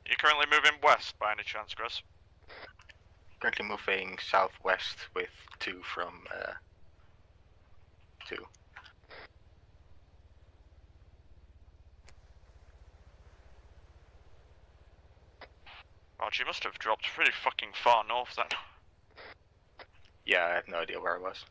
You currently moving west by any chance, Chris? Currently moving southwest with 2 from 2. Raj, you must have dropped pretty fucking far north then. Yeah, I have no idea where I was.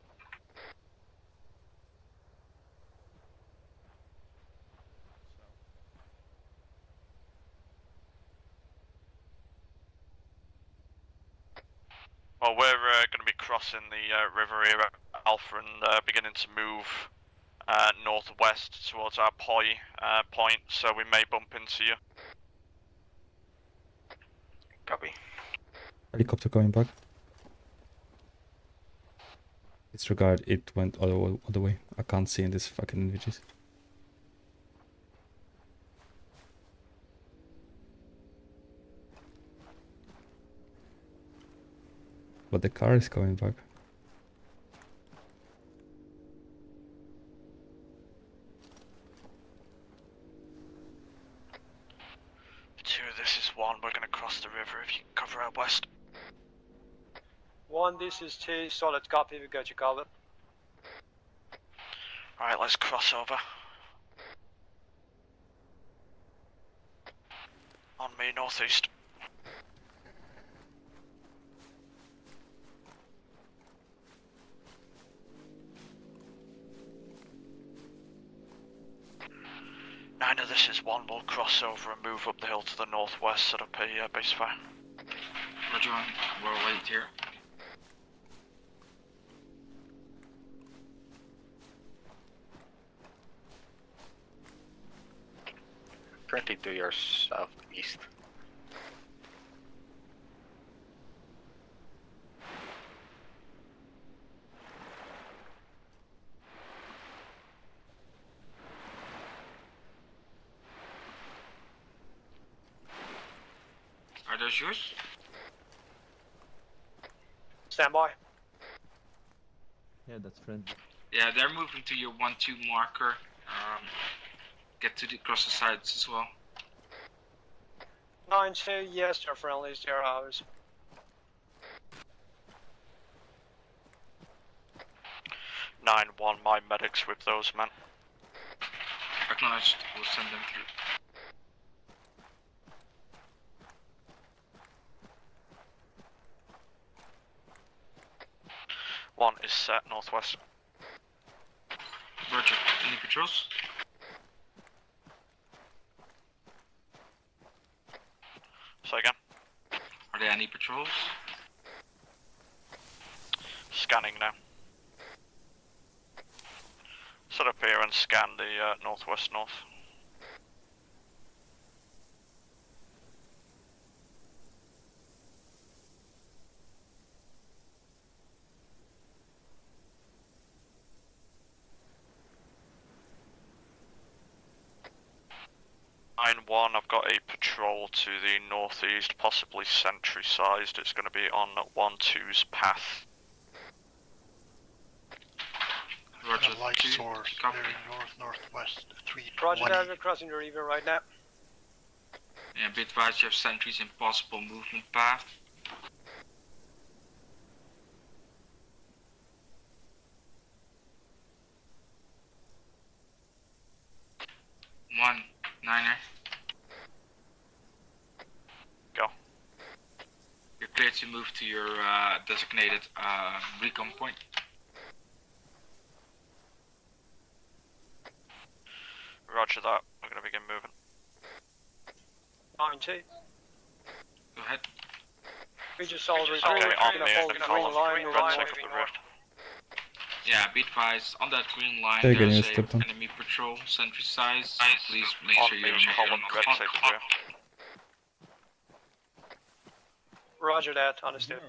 Well, we're going to be crossing the river here at Alpha and beginning to move northwest towards our point, so we may bump into you. Copy. Helicopter coming back. Disregard, it went all the way. I can't see in this fucking images. But the car is coming back. Two, this is 1, we're going to cross the river if you can cover out west. 1, this is 2, solid copy, we got you covered. Alright, let's cross over. On me, northeast. Niner, this is 1, we'll cross over and move up the hill to the northwest, set up a base fire. Roger on, we'll wait here. Currently to your southeast. Are those yours? Stand by. Yeah, that's friendly. Yeah, they're moving to your 1-2 marker. Get to the across the sides as well. 9-2, yes, they're friendlies, they're ours. Nine one, my medics with those men. Acknowledged, we'll send them through. One is set northwest. Roger, any patrols? Say again. Are there any patrols? Scanning now. Set up here and scan the northwest north. One, I've got a patrol to the northeast, possibly sentry sized. It's going to be on 1-2's path. Roger, light 2, source, copy. very northwest, 3. Roger that, we're crossing the river right now. Yeah, be advised you have sentries in possible movement path. One, Niner. Go. You're cleared to move to your designated recon point. Roger that. We're going to begin moving. 9-2. Go ahead. We just saw the Okay, on me, hold the green line, red line sector of the rift. Yeah, be advised, on that green line Take any there's step an down. enemy patrol, sentry size, so please make On sure me, you're not column, red sector of the rift. Roger that, understood.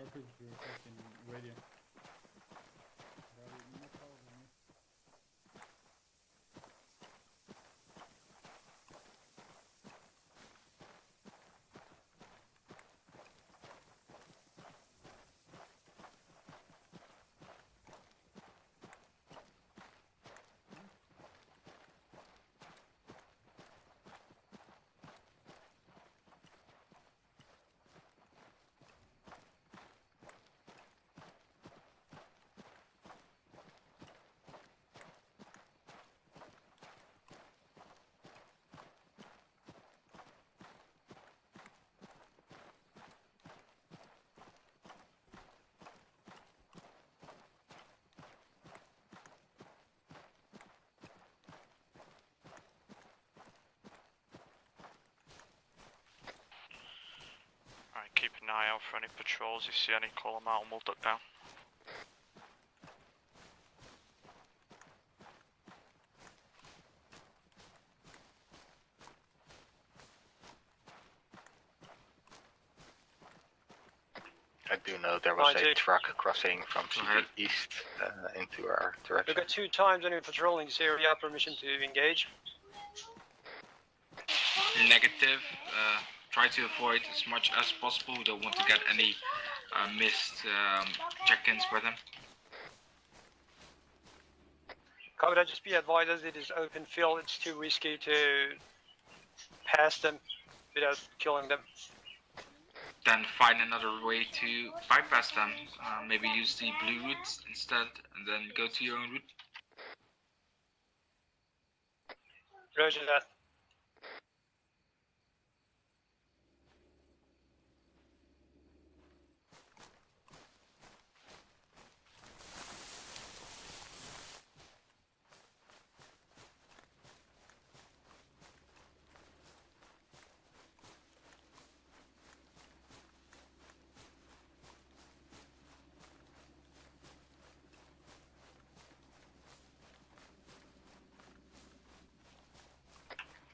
keep an eye out for any patrols. You see any, call them out and we'll duck down. I do know there was a truck crossing from city east into our direction. We've got 2 times any patrolling this area. Permission to engage. Negative. Try to avoid as much as possible. We don't want to get any missed check-ins with them. Copy that, just be advised as it is open field, it's too risky to pass them without killing them. Then find another way to bypass them. Maybe use the blue route instead and then go to your own route. Roger that.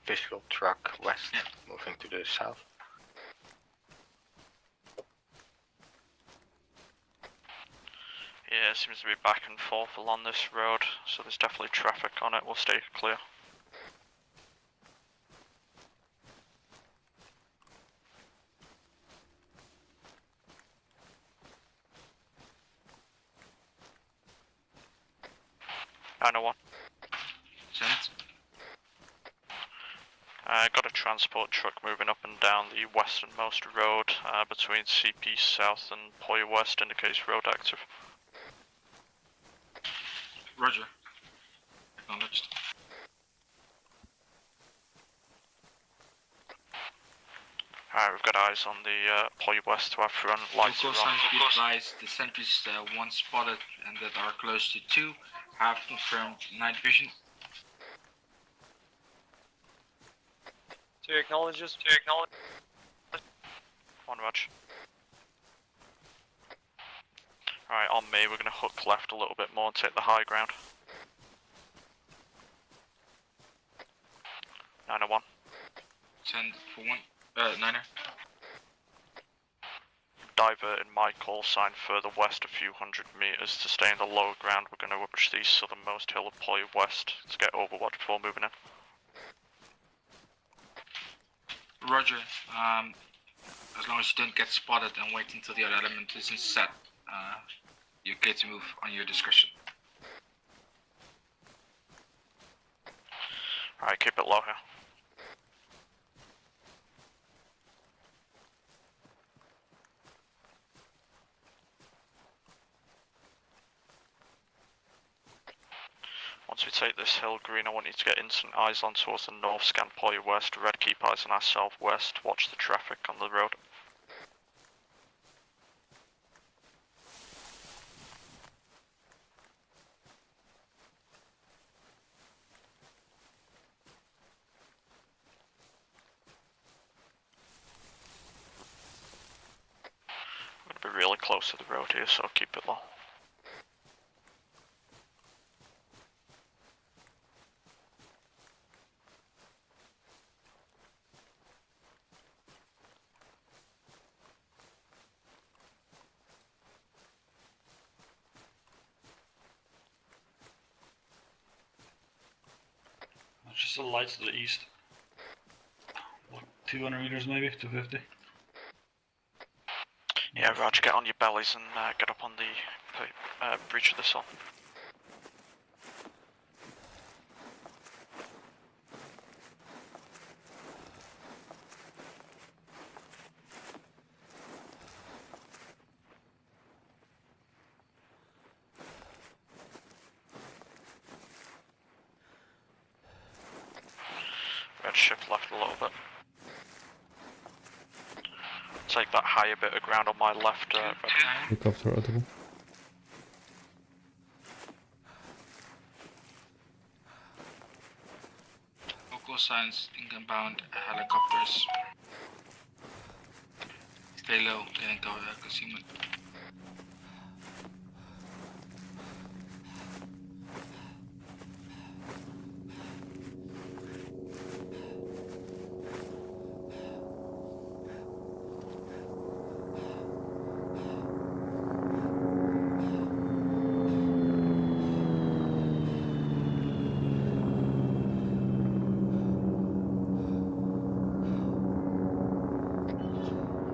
Visual truck west, moving to the south. Yeah, it seems to be back and forth along this road, so there's definitely traffic on it. We'll stay clear. I know one. Sent. Got a transport truck moving up and down the westernmost road between CP South and Poy West, indicates road active. Roger. Acknowledged. Alright, we've got eyes on the Poy West to our front. Lights are on. Signs be advised, the sentries once spotted and that are close to 2 have confirmed night vision. To acknowledge us, One Rog. Alright, on me, we're going to hook left a little bit more and take the high ground. 901. Send for 1. Niner. Diverting my call sign further west a few hundred meters to stay in the lower ground. We're going to approach the southernmost hill of Poy West to get overwatch before moving in. Roger. As long as you don't get spotted and wait until the other element isn't set, you're okay to move on your discretion. Alright, keep it low here. Once we take this hill green, I want you to get instant eyes on towards the north, scan Poy West, red keep eyes on our southwest, watch the traffic on the road. I'm going to be really close to the road here, so keep it low. Just a light to the east. Like 200 meters maybe, 250. Yeah, Raj, get on your bellies and get up on the breach of this hill. Red shift left a little bit. Take that higher bit of ground on my left. Helicopter audible. Local signs inbound helicopters. Stay low, getting concealment.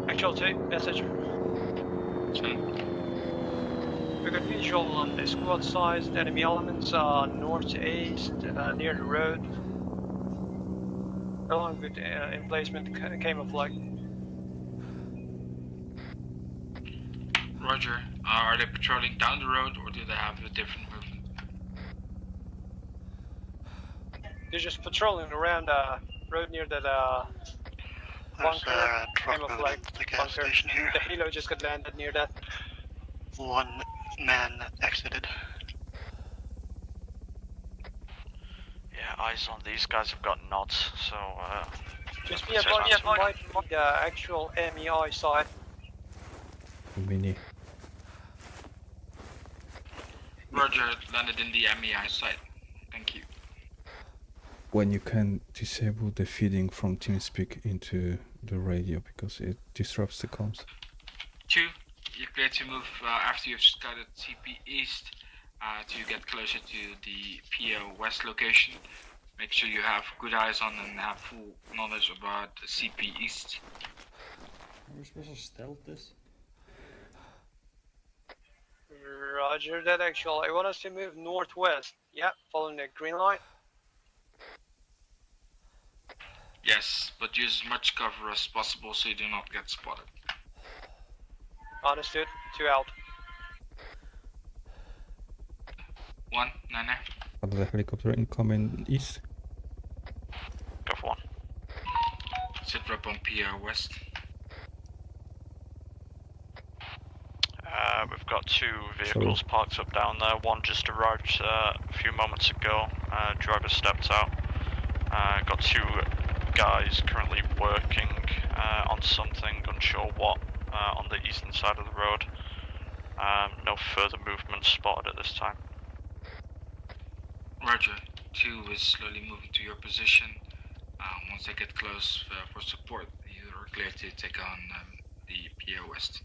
Actual 2, message. We got visual on the squad size. The enemy elements are northeast, near the road. Along with emplacement camouflage. Roger. Are they patrolling down the road or do they have a different movement? They're just patrolling around the road near that There's bunker. a truck moving Camouflage into the gas bunker. station here. The helo just got landed near that. One man exited. Yeah, eyes on these guys have got nods, so Just be advised, you might need the actual MEI side. Mini. Roger, landed in the MEI site. Thank you. When you can disable the feeding from TeamSpeak into the radio because it disrupts the comms. 2, you're clear to move after you've scouted CP East to get closer to the PO West location. Make sure you have good eyes on and have full knowledge about the CP East. Are we supposed to stealth this? Roger that actual. I want us to move northwest. Yeah, following the green line. Yes, but use as much cover as possible so you do not get spotted. Understood. 2 out. 1, 9. Another helicopter incoming east. Go for 1. Sit rep on PR West. We've got 2 vehicles parked up down there. One just arrived a few moments ago. Driver stepped out. Got 2 guys currently working on something, unsure what, on the eastern side of the road. No further movement spotted at this time. Roger. 2 is slowly moving to your position. Once they get close for support, you are clear to take on the PO West.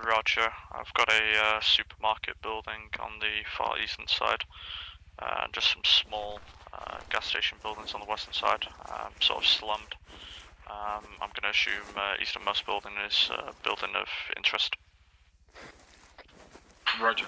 Roger. I've got a supermarket building on the far eastern side. Just some small gas station buildings on the western side, sort of slummed. I'm going to assume easternmost building is a building of interest. Roger.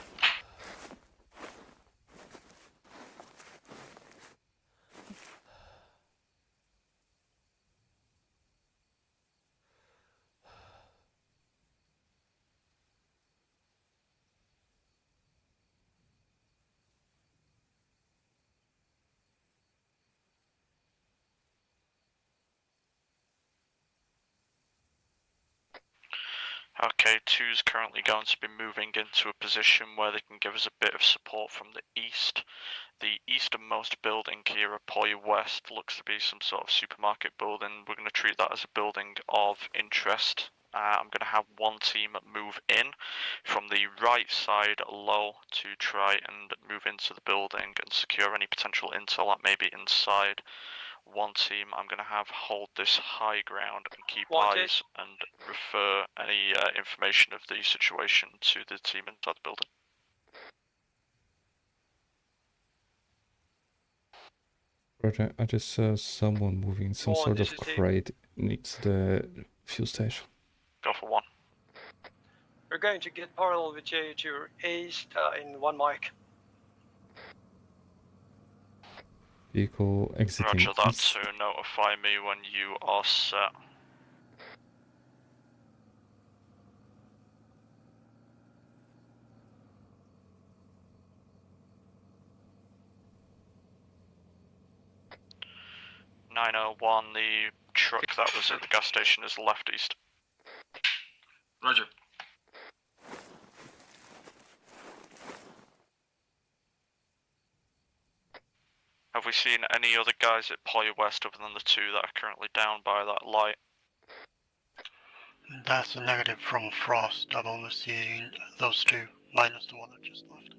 Okay, 2's currently going to be moving into a position where they can give us a bit of support from the east. The easternmost building here at Poy West looks to be some sort of supermarket building. We're going to treat that as a building of interest. I'm going to have 1 team move in from the right side low to try and move into the building and secure any potential intel that may be inside. 1 team I'm going to have hold this high ground and keep eyes and refer any information of the situation to the team inside the building. Roger, I just saw someone moving some sort of crate next to the fuel station. Go for 1. We're going to get parallel with you to your east in 1 mic. Vehicle exiting Roger that, east. to notify me when you are set. (901), the truck that was at the gas station is left east. Roger. Have we seen any other guys at Poly West other than the two that are currently down by that light? That's a negative from Frost. I've only seen those two, minus the one that just left.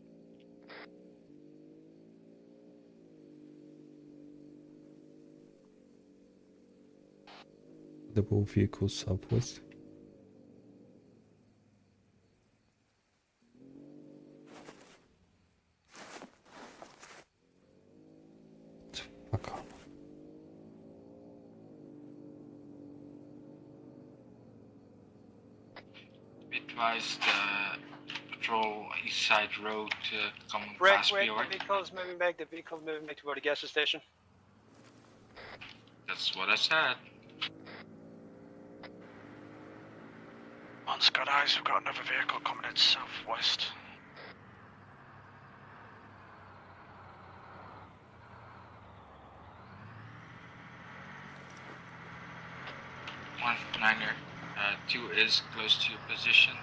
Double vehicle southwest. Fuck on. Advise the patrol east side road coming Break, past break, POI. the vehicle's moving back, toward the gas station. That's what I said. On Scott Eyes, we've got another vehicle coming in southwest. One Niner, 2 is close to your position.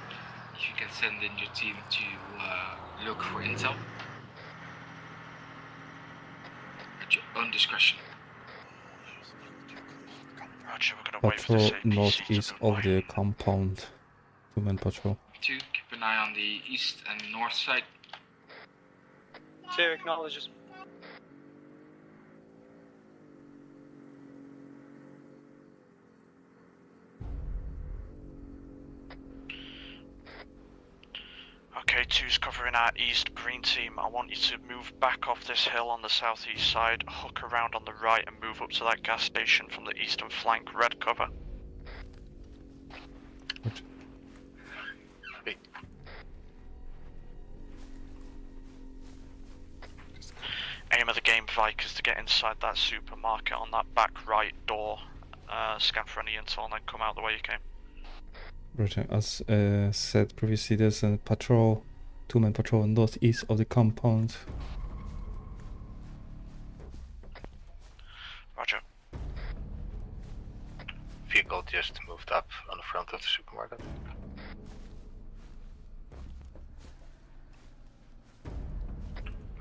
If you can send in your team to look for intel at your own discretion. Roger, we're gonna wait for Patrol this APC northeast of the compound. 2-man patrol. 2, keep an eye on the east and north side. 2 acknowledges. Okay, 2's covering our east. Green team, I want you to move back off this hill on the southeast side, hook around on the right and move up to that gas station from the eastern flank. Red cover. Aim of the game, Vike, is to get inside that supermarket on that back right door, scan for any intel and then come out the way you came. Roger. As said previously, there's a patrol, 2-man patrol northeast of the compound. Roger. Vehicle just moved up on the front of the supermarket.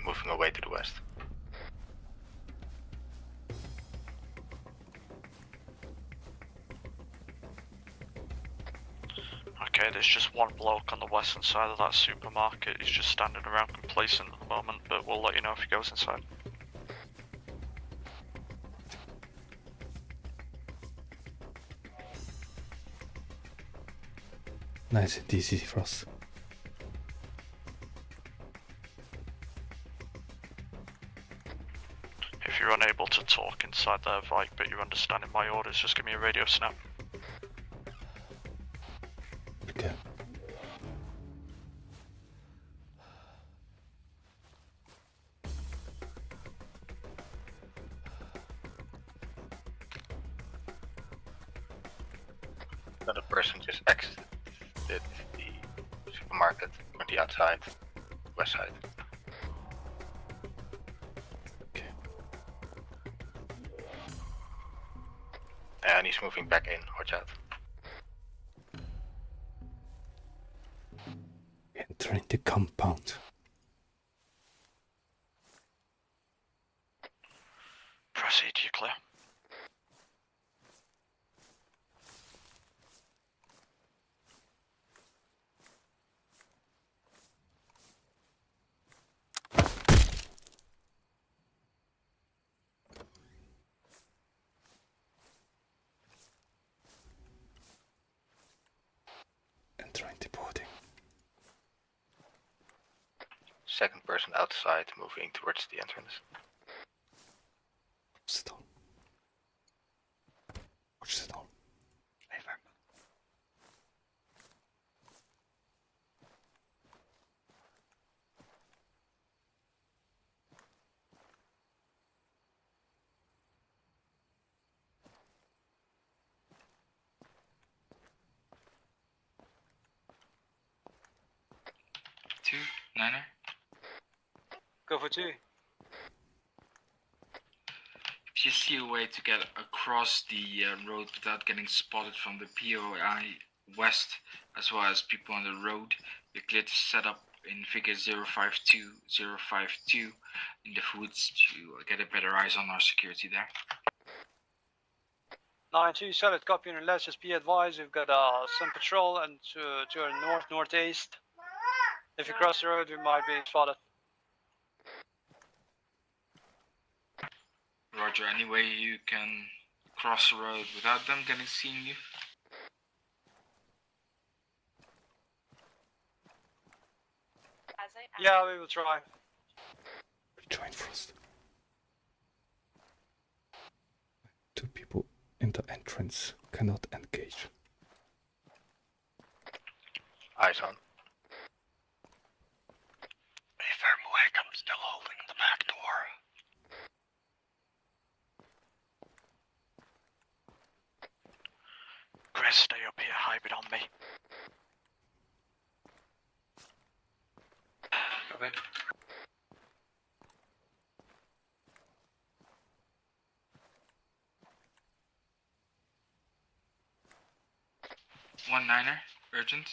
Moving away to the west. Okay, there's just one bloke on the western side of that supermarket. He's just standing around complacent at the moment, but we'll let you know if he goes inside. Nice and easy for us. If you're unable to talk inside there, Vike, but you're understanding my orders, just give me a radio snap. Okay. Another person just exited the supermarket on the outside, west side. Okay. And he's moving back in, watch out. Entering the compound. Proceed, you're clear. Entering the building. Second person outside, moving towards the entrance. Sit down. Sit down. Two, Niner. Go for 2. If you see a way to get across the road without getting spotted from the POI west, as well as people on the road, you're clear to set up in figure 052052 in the woods to get a better eyes on our security there. 9-2, solid copy and let's just be advised, we've got some patrol and to our northeast. If you cross the road, we might be spotted. Roger, any way you can cross the road without them seeing you? Yeah, we will try. Join Frost. 2 people in the entrance cannot engage. Eyes on. A firm wake, I'm still holding the back door. Chris, stay up here, hybrid on me. Okay. One niner, urgent.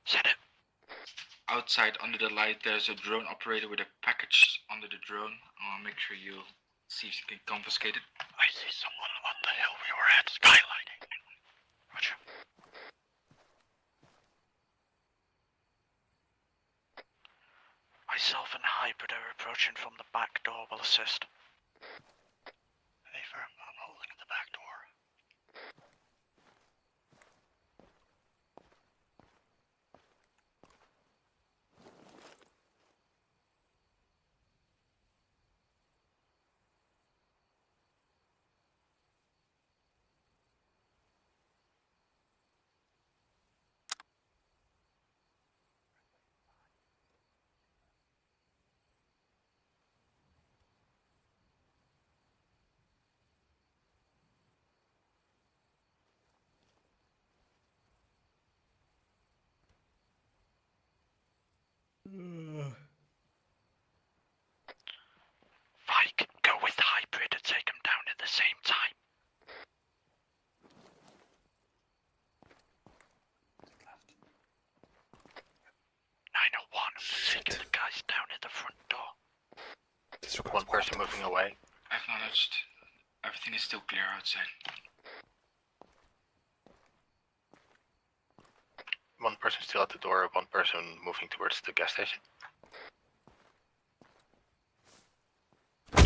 Said it. Outside under the light, there's a drone operator with a package under the drone. I'll make sure you see if you can confiscate it. I see someone on the hill we were at, skylighting. Roger. Myself and Hybrid are approaching from the back door. Will assist. Hey, firm, I'm holding the back door. Mike, go with Hybrid and take him down at the same time. 901, taking the guys down at the front door. One person moving away. Acknowledged. Everything is still clear outside. One person still at the door, one person moving towards the gas station. I'll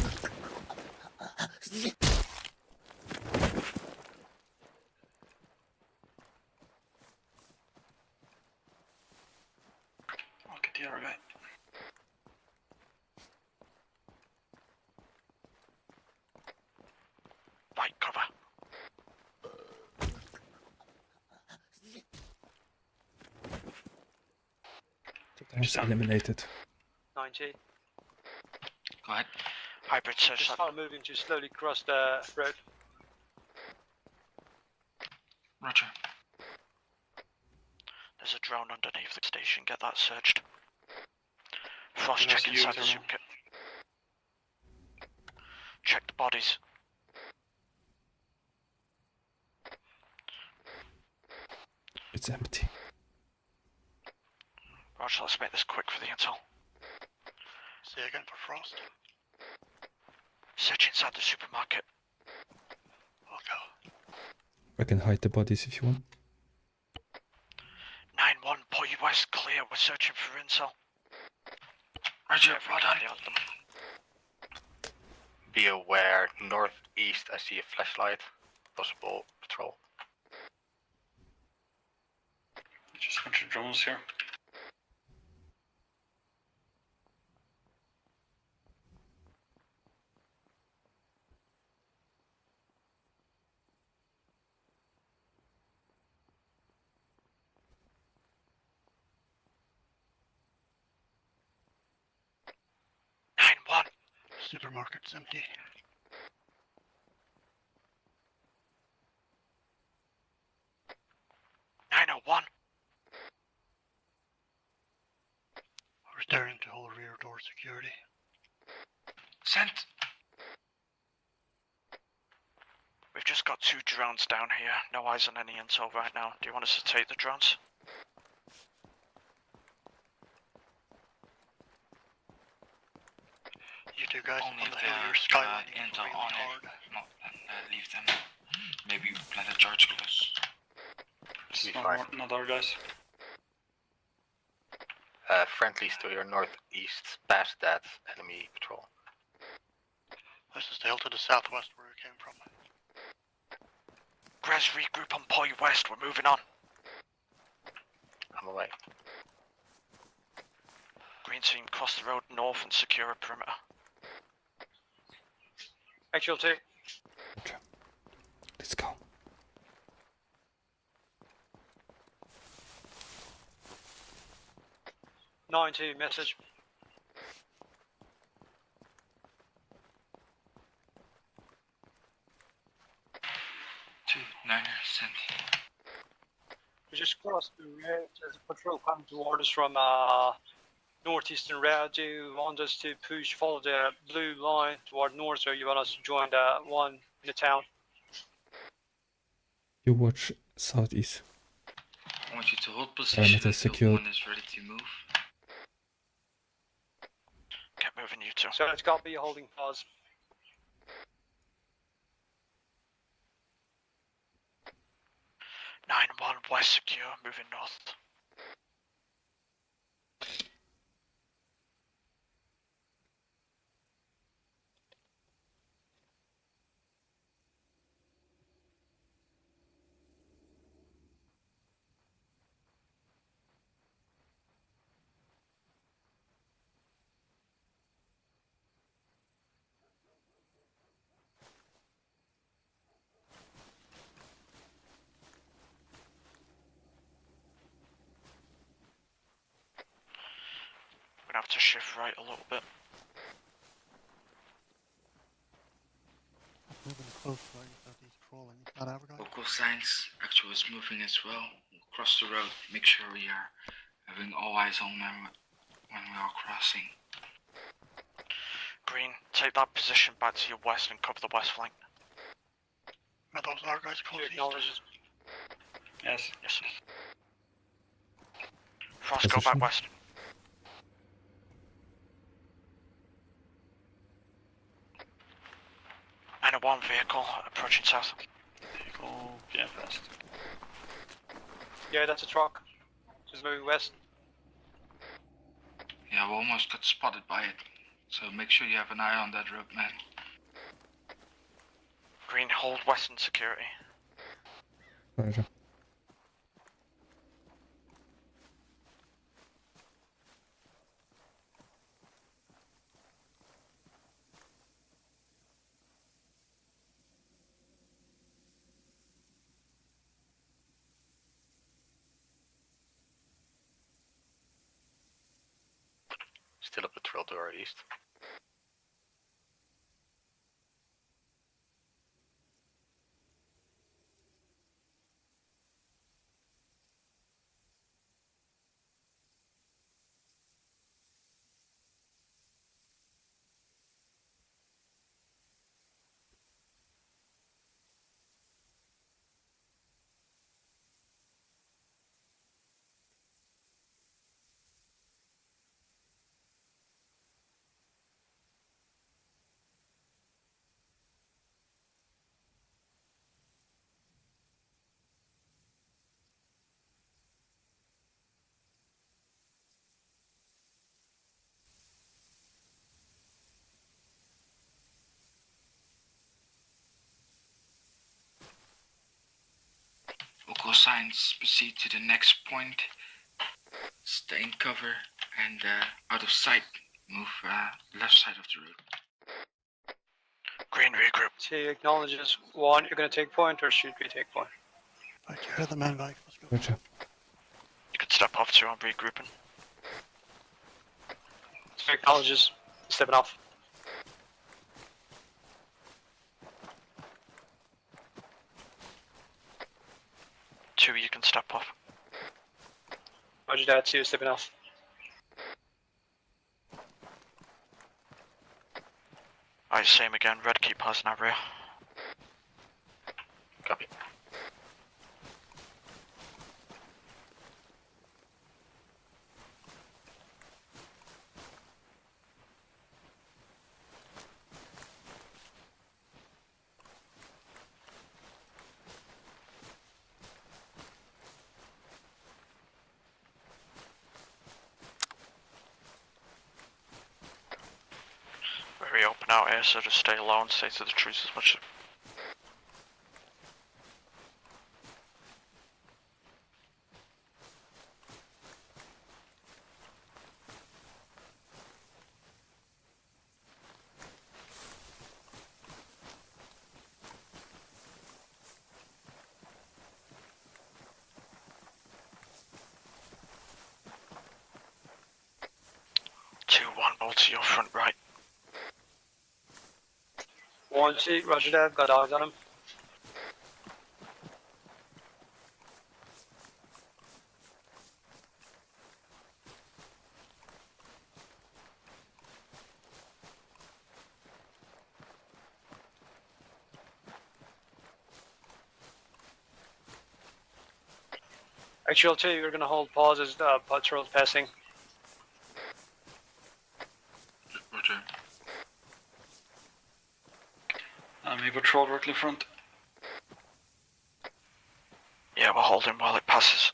get the other guy. Right, cover. Times eliminated. 9G. Go ahead. Hybrid search Just that. start moving to slowly cross the road. Roger. There's a drone underneath the station. Get that searched. Frost, Can I check see you, inside the Thermal? suitcase. Check the bodies. It's empty. Roger, let's make this quick for the intel. Say again for Frost. Search inside the supermarket. I'll go. I can hide the bodies if you want. 9-1, Point West clear. We're searching for intel. Roger, well done. Be aware, northeast I see a flashlight. Possible patrol. Just a bunch of drones here. Supermarket's empty. One. We're staring to hold rear door security. Sent. We've just got 2 drones down here. No eyes on any intel right now. Do you want us to take the drones? you guys Only on if the they hill, are you're skywinding enter really on hard. it, not leave them. Maybe let the charge close. It's Be not, fine. not our guys. Friendlies to your northeast, past that enemy patrol. This is the hill to the southwest where we came from. Gres, regroup on Poi West, we're moving on. I'm away. Green team, cross the road north and secure a perimeter. Actual 2. Let's go. Nine 2 message. Two, Niner, sent. We just crossed the road. There's a patrol coming toward us from northeastern route. Do you want us to follow the blue line toward north, or you want us to join the one in the town? You watch southeast. I want you to hold Perimeter position until secured. one is ready to move. Get moving, you two. So it's got to be a holding pause. Nine one West secure, moving north. We're gonna have to shift right a little bit. Moving close, right? That he's crawling. Is that our guy? Local signs, actual is moving as well. Cross the road, make sure we are having all eyes on them when we are crossing. Green, take that position back to your west and cover the west flank. Are those our guys close east? Yes. Yes. Frost, go back west. And a one vehicle approaching south. Vehicle, yeah, fast. Yeah, that's a truck. Just moving west. Yeah, we almost got spotted by it. So make sure you have an eye on that road, man. Green, hold western security. Roger. Still a patrol to our east. Local signs, proceed to the next point. Stay in cover and out of sight. Move left side of the road. Green, regroup. T acknowledges. One, you're going to take point, or should we take point? Right, you heard the man guy. Let's go. Roger. You can step off too, I'm regrouping. T acknowledges. Stepping off. Two, you can step off. Roger that, 2 stepping off. Alright, same again. Red, keep passing our rear. Copy. out here, so just stay low and stay to the trees as much. More to your front right. 1-2, roger that, got eyes on him. Actual 2, you're gonna hold pause as the patrol's passing. Roger. Enemy patrol directly in front. Yeah, we're holding while it passes.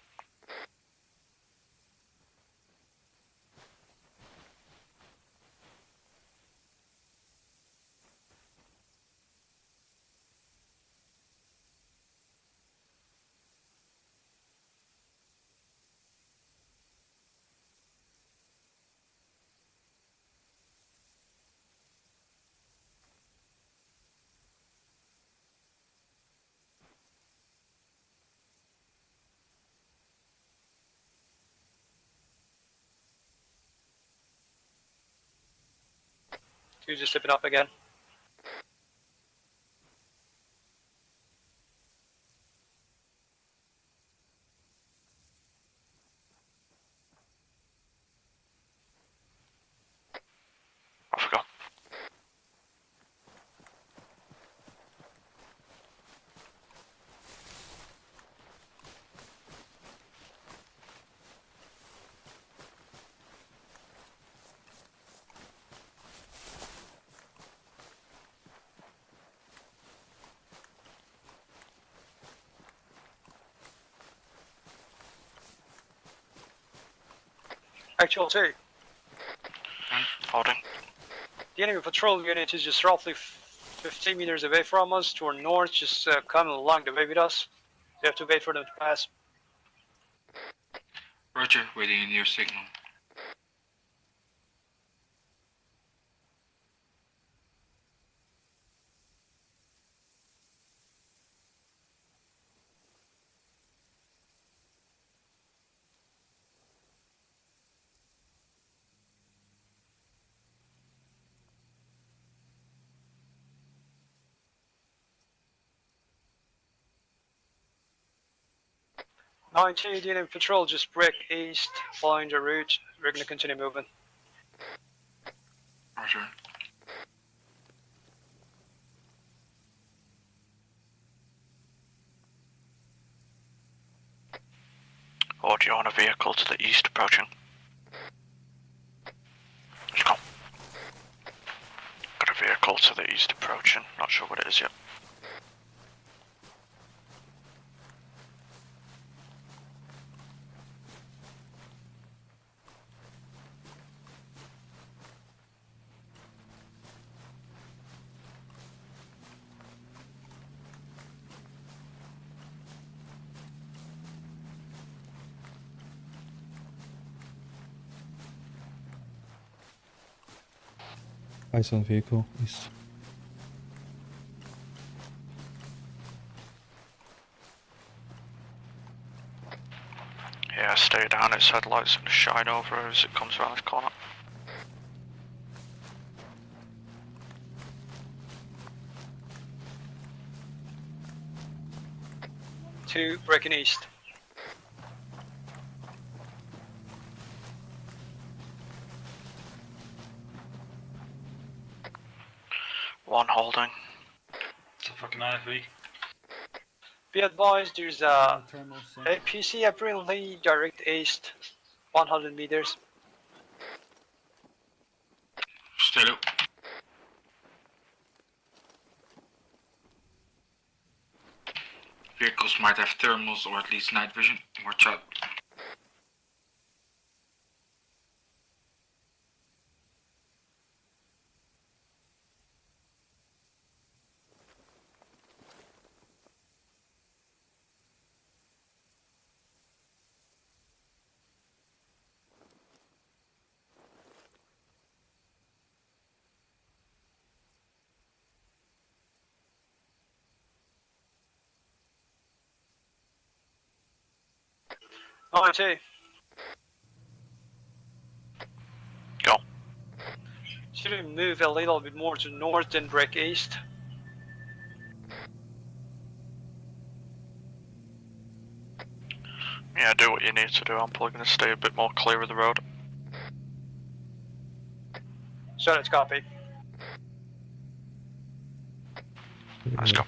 Two just slipping up again. Off we go. Actual 2. Holding. The enemy patrol unit is just roughly 15 meters away from us, toward north, just coming along the way with us. We have to wait for them to pass. Roger, waiting in your signal. The enemy patrol just break east, following the route. We're gonna continue moving. Roger. Audio on a vehicle to the east approaching. Let's go. Got a vehicle to the east approaching. Not sure what it is yet. Eyes on vehicle, east. Yeah, stay down, its headlights and shine over as it comes around this corner. Two, breaking east. One holding. It's a fucking IFV. Be advised, there's a APC apparently direct east, 100 meters. Still up. Vehicles might have thermals or at least night vision. Watch out. 92. Go. Should we move a little bit more to north and break east? Yeah, do what you need to do. I'm probably going to stay a bit more clear of the road. So let's copy. Let's go.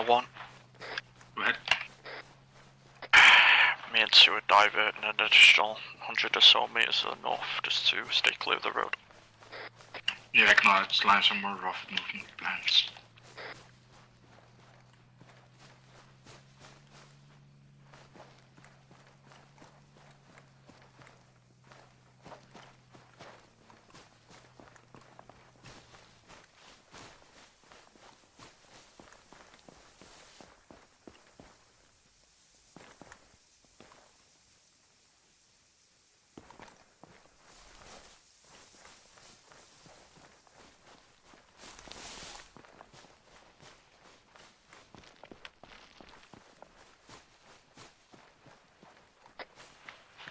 One. Go ahead. Me and Sue are diverting an additional 100 or so meters to the north just to stay clear of the road. Yeah, acknowledge. Lines are more rough movement plans.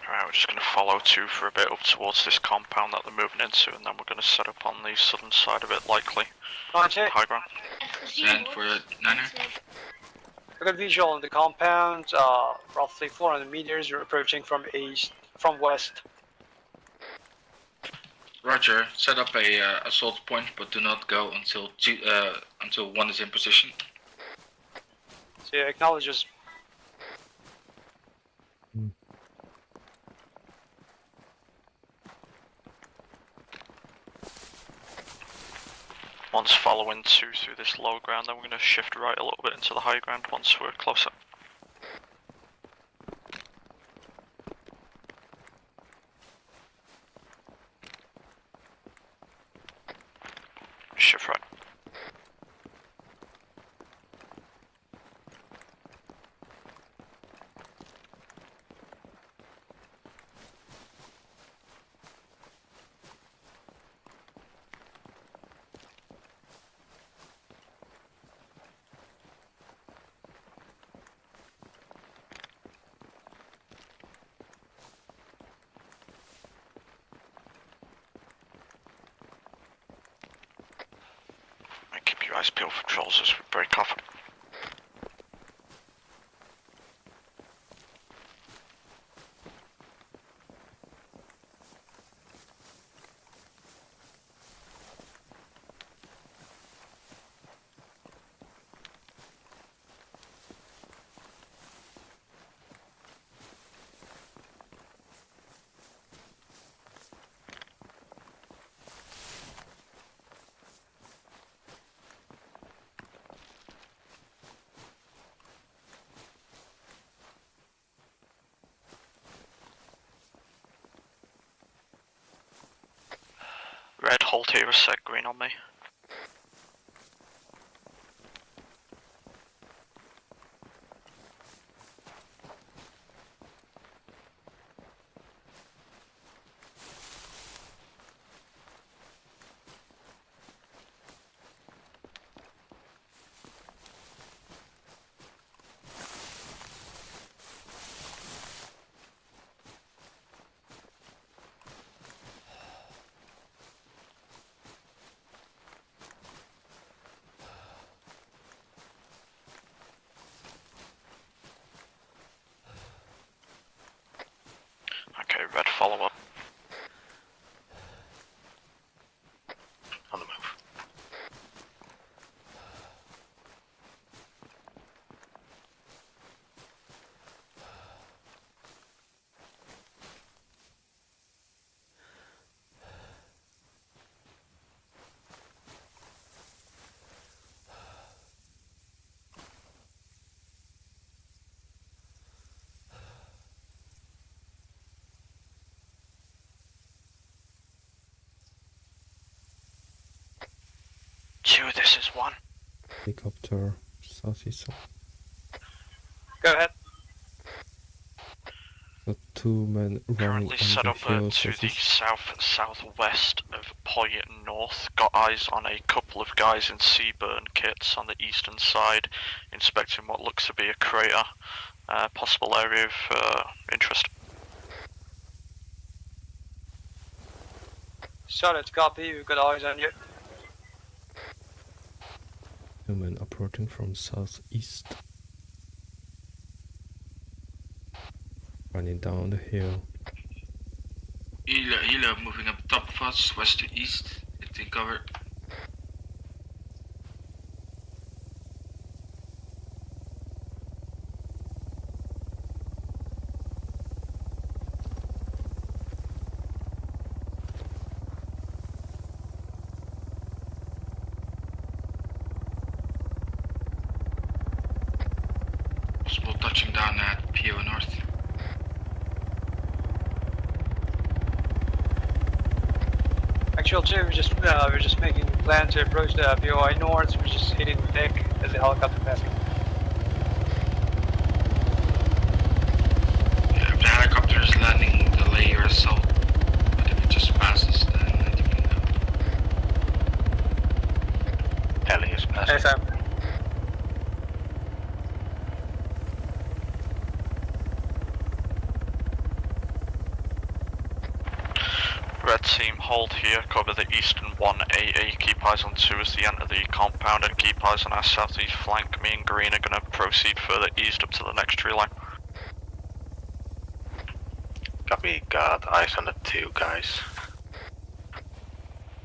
Alright, we're just going to follow 2 for a bit up towards this compound that they're moving into, and then we're going to set up on the southern side of it, likely. High ground. And for 9er? I got visual on the compound, roughly 400 meters. You're approaching from west. Roger. Set up a assault point, but do not go until 1 is in position. So yeah, acknowledges. Once following 2 through this low ground, then we're going to shift right a little bit into the high ground once we're closer. Shift right. Keep your eyes peeled for trolls as we break off. Red, hold here a sec, green on me. 2, this is 1. Helicopter southeast. Go ahead. Got 2 men running Currently on set the up hill to the southeast. southwest of Point North. Got eyes on a couple of guys in Seaburn kits on the eastern side, inspecting what looks to be a crater. Possible area of interest. Solid copy, we've got eyes on you. 2 men approaching from southeast. Running down the hill. Hilo moving up top of us, west to east, hitting cover. Possible touching down at PO North. Actual 2, we're just making a plan to approach the POI North. We're just hitting the deck as the helicopter passing. Yeah, if the helicopter is landing, delay your assault. But if it just passes, then I think you know. Heli is passing. Hey, Sam. Red team, hold here, cover the eastern 1AA, keep eyes on 2 as they enter the compound, and keep eyes on our southeast flank. Me and Green are going to proceed further east up to the next tree line. Copy, got eyes on the 2 guys.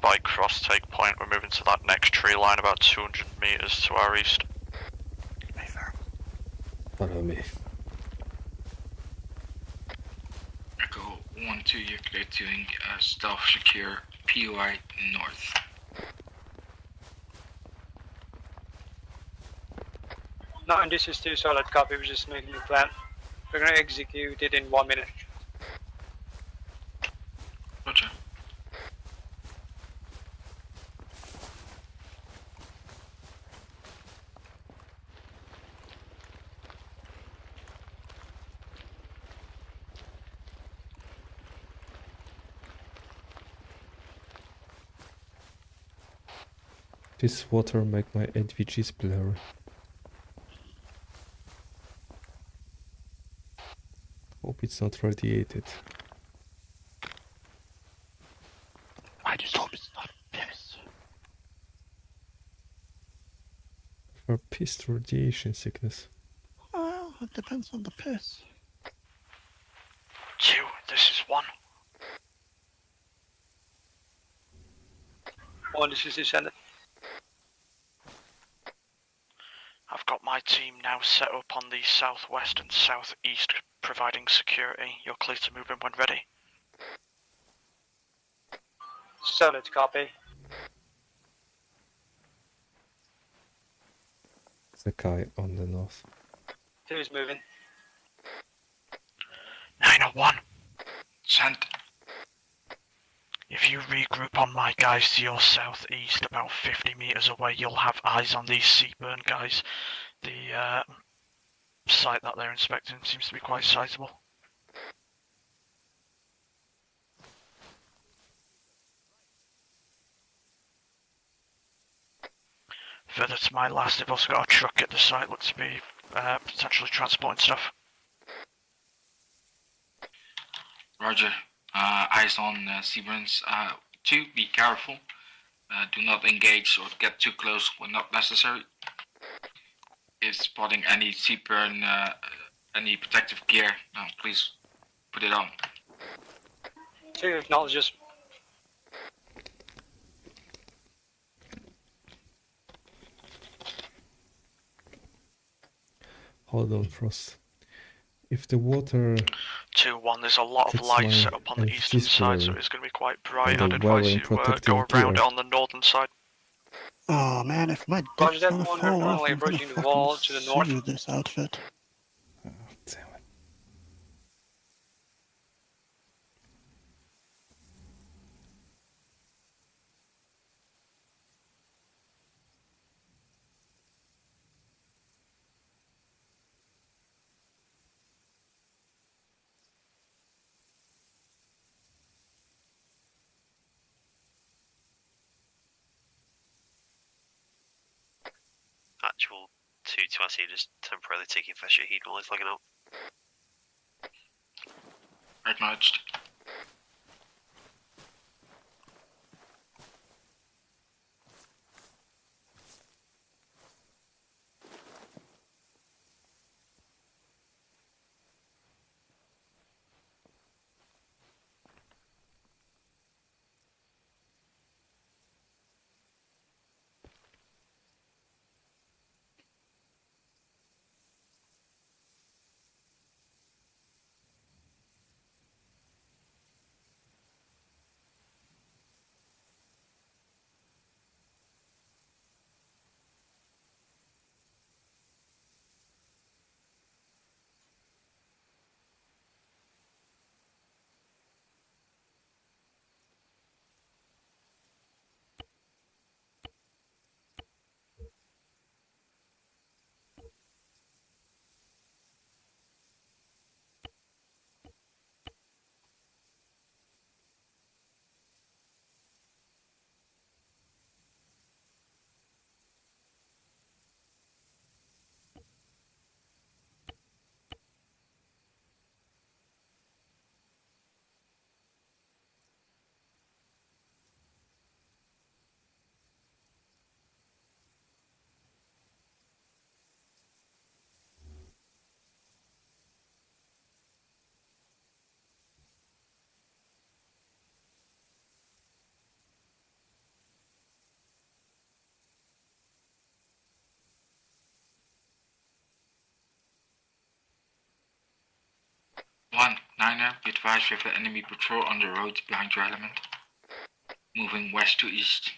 Bike cross, take point, we're moving to that next tree line about 200 meters to our east. Follow me. Echo 1-2, you're clear to stealth secure POI North. No, and this is 2, solid copy, we're just making a plan. We're gonna execute it in 1 minute. Roger. This water make my ADVGs blurry. Hope it's not radiated. I just hope it's not piss. For pissed radiation sickness. Well, it depends on the piss. 2, this is 1. 1, this is descendant. I've got my team now set up on the southwest and southeast, providing security. You're clear to move in when ready. Solid copy. The guy on the north. 2 is moving. 901. Sent. If you regroup on my guys to your southeast, about 50 meters away, you'll have eyes on these Seaburn guys. The site that they're inspecting seems to be quite sizable. Further to my last, they've also got a truck at the site, looks to be potentially transporting stuff. Roger. Eyes on Seaburns. 2, be careful. Do not engage or get too close when not necessary. If spotting any Seaburn, any protective gear, please put it on. 2 acknowledges. Hold on, Frost. If the water 2-1, there's a lot of light set up on the eastern side, so it's going to be quite bright. I'd advise you go around it on the northern side. Oh man, if my Roger dick's that, gonna 1, fall we're off, currently I'm gonna approaching the wall fucking to the north. sue this outfit. Oh, damn it. actual 220, just temporarily taking fresh heat while he's flagging up. Acknowledged. One, Niner, be advised we have the enemy patrol on the road behind your element. Moving west to east.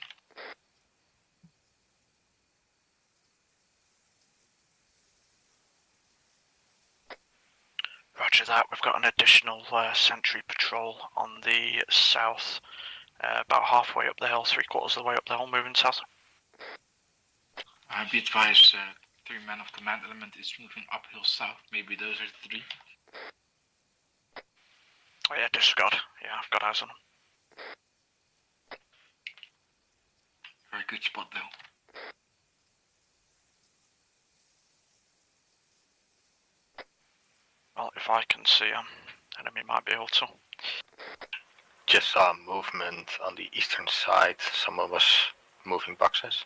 Roger that. We've got an additional sentry patrol on the south, about halfway up the hill, 3/4 of the way up the hill, moving south. Be advised, 3 men of command element is moving uphill south. Maybe those are 3. Oh yeah, disregard. Yeah, I've got eyes on them. Very good spot though. Well, if I can see them, enemy might be able to. Just saw movement on the eastern side. Some of us moving boxes.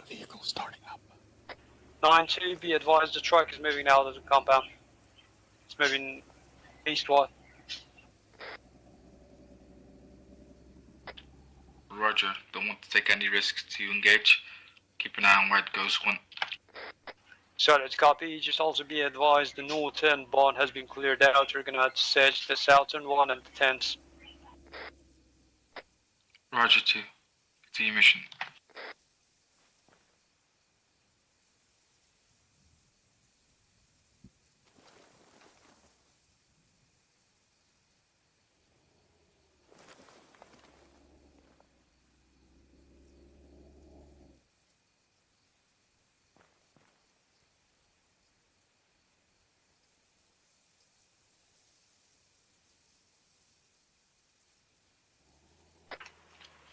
Vehicle starting up. 9-2, be advised the truck is moving out of the compound. It's moving eastward. Roger, don't want to take any risks to engage. Keep an eye on where it goes. 1. Solid copy, just also be advised the northern barn has been cleared out. We're gonna have to search the southern one and the tents. Roger 2. To your mission.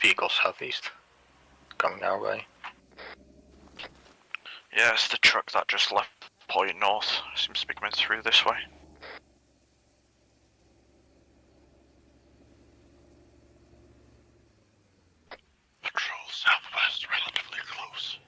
Vehicle southeast. Coming our way. Yeah, it's the truck that just left point north. Seems to be coming through this way. Patrol southwest, relatively close.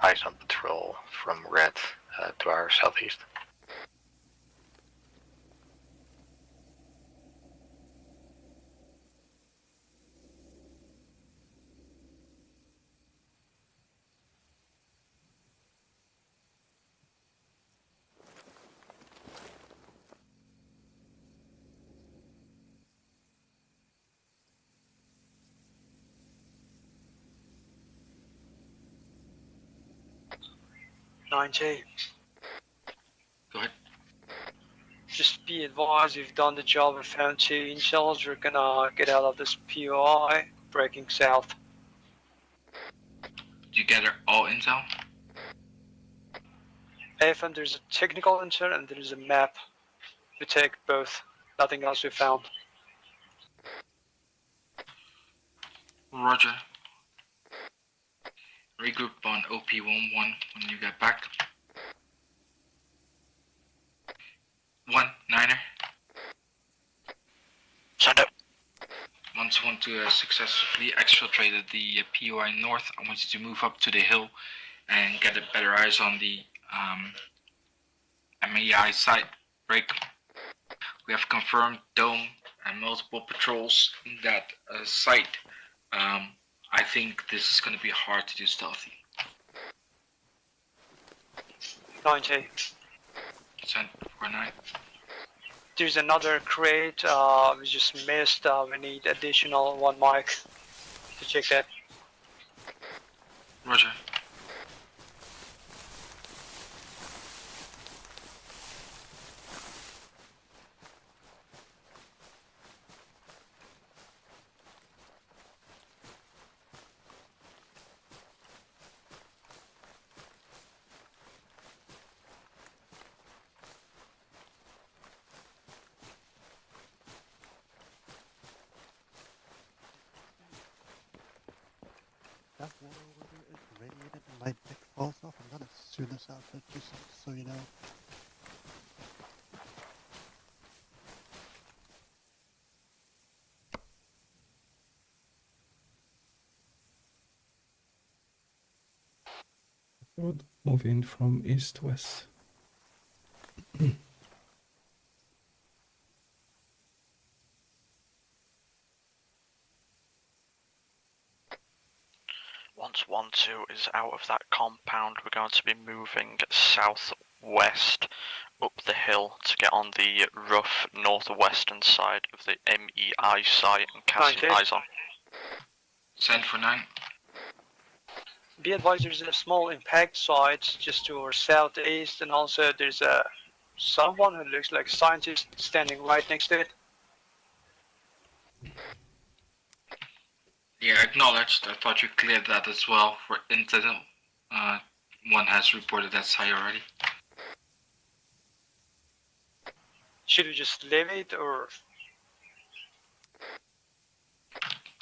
eyes on patrol from red to our southeast. Ninety. Go ahead. Just be advised, we've done the job and found 2 incels. We're gonna get out of this POI, breaking south. Do you gather all intel? AFM, there's a technical intel and there's a map. We take both. Nothing else we found. Roger. Regroup on OP11 when you get back. 1-9er. Send it. Once you want to successfully exfiltrated the POI north, I want you to move up to the hill and get a better eyes on the MEI site break. We have confirmed dome and multiple patrols in that site. I think this is going to be hard to do stealthy. 90. Send for 9. There's another crate we just missed. We need additional 1 mic to check that. Roger. That water over there is radiated and my dick falls off. I'm gonna sue this outfit, just so you know. Road moving from east to west. Once 1-2 is out of that compound, we're going to be moving southwest up the hill to get on the rough northwestern side of the MEI site and casting eyes on. Send for 9. Be advised, there's a small impact site just to our southeast, and also there's someone who looks like a scientist standing right next to it. Yeah, acknowledged. I thought you cleared that as well for intel. One has reported that site already. Should we just leave it, or?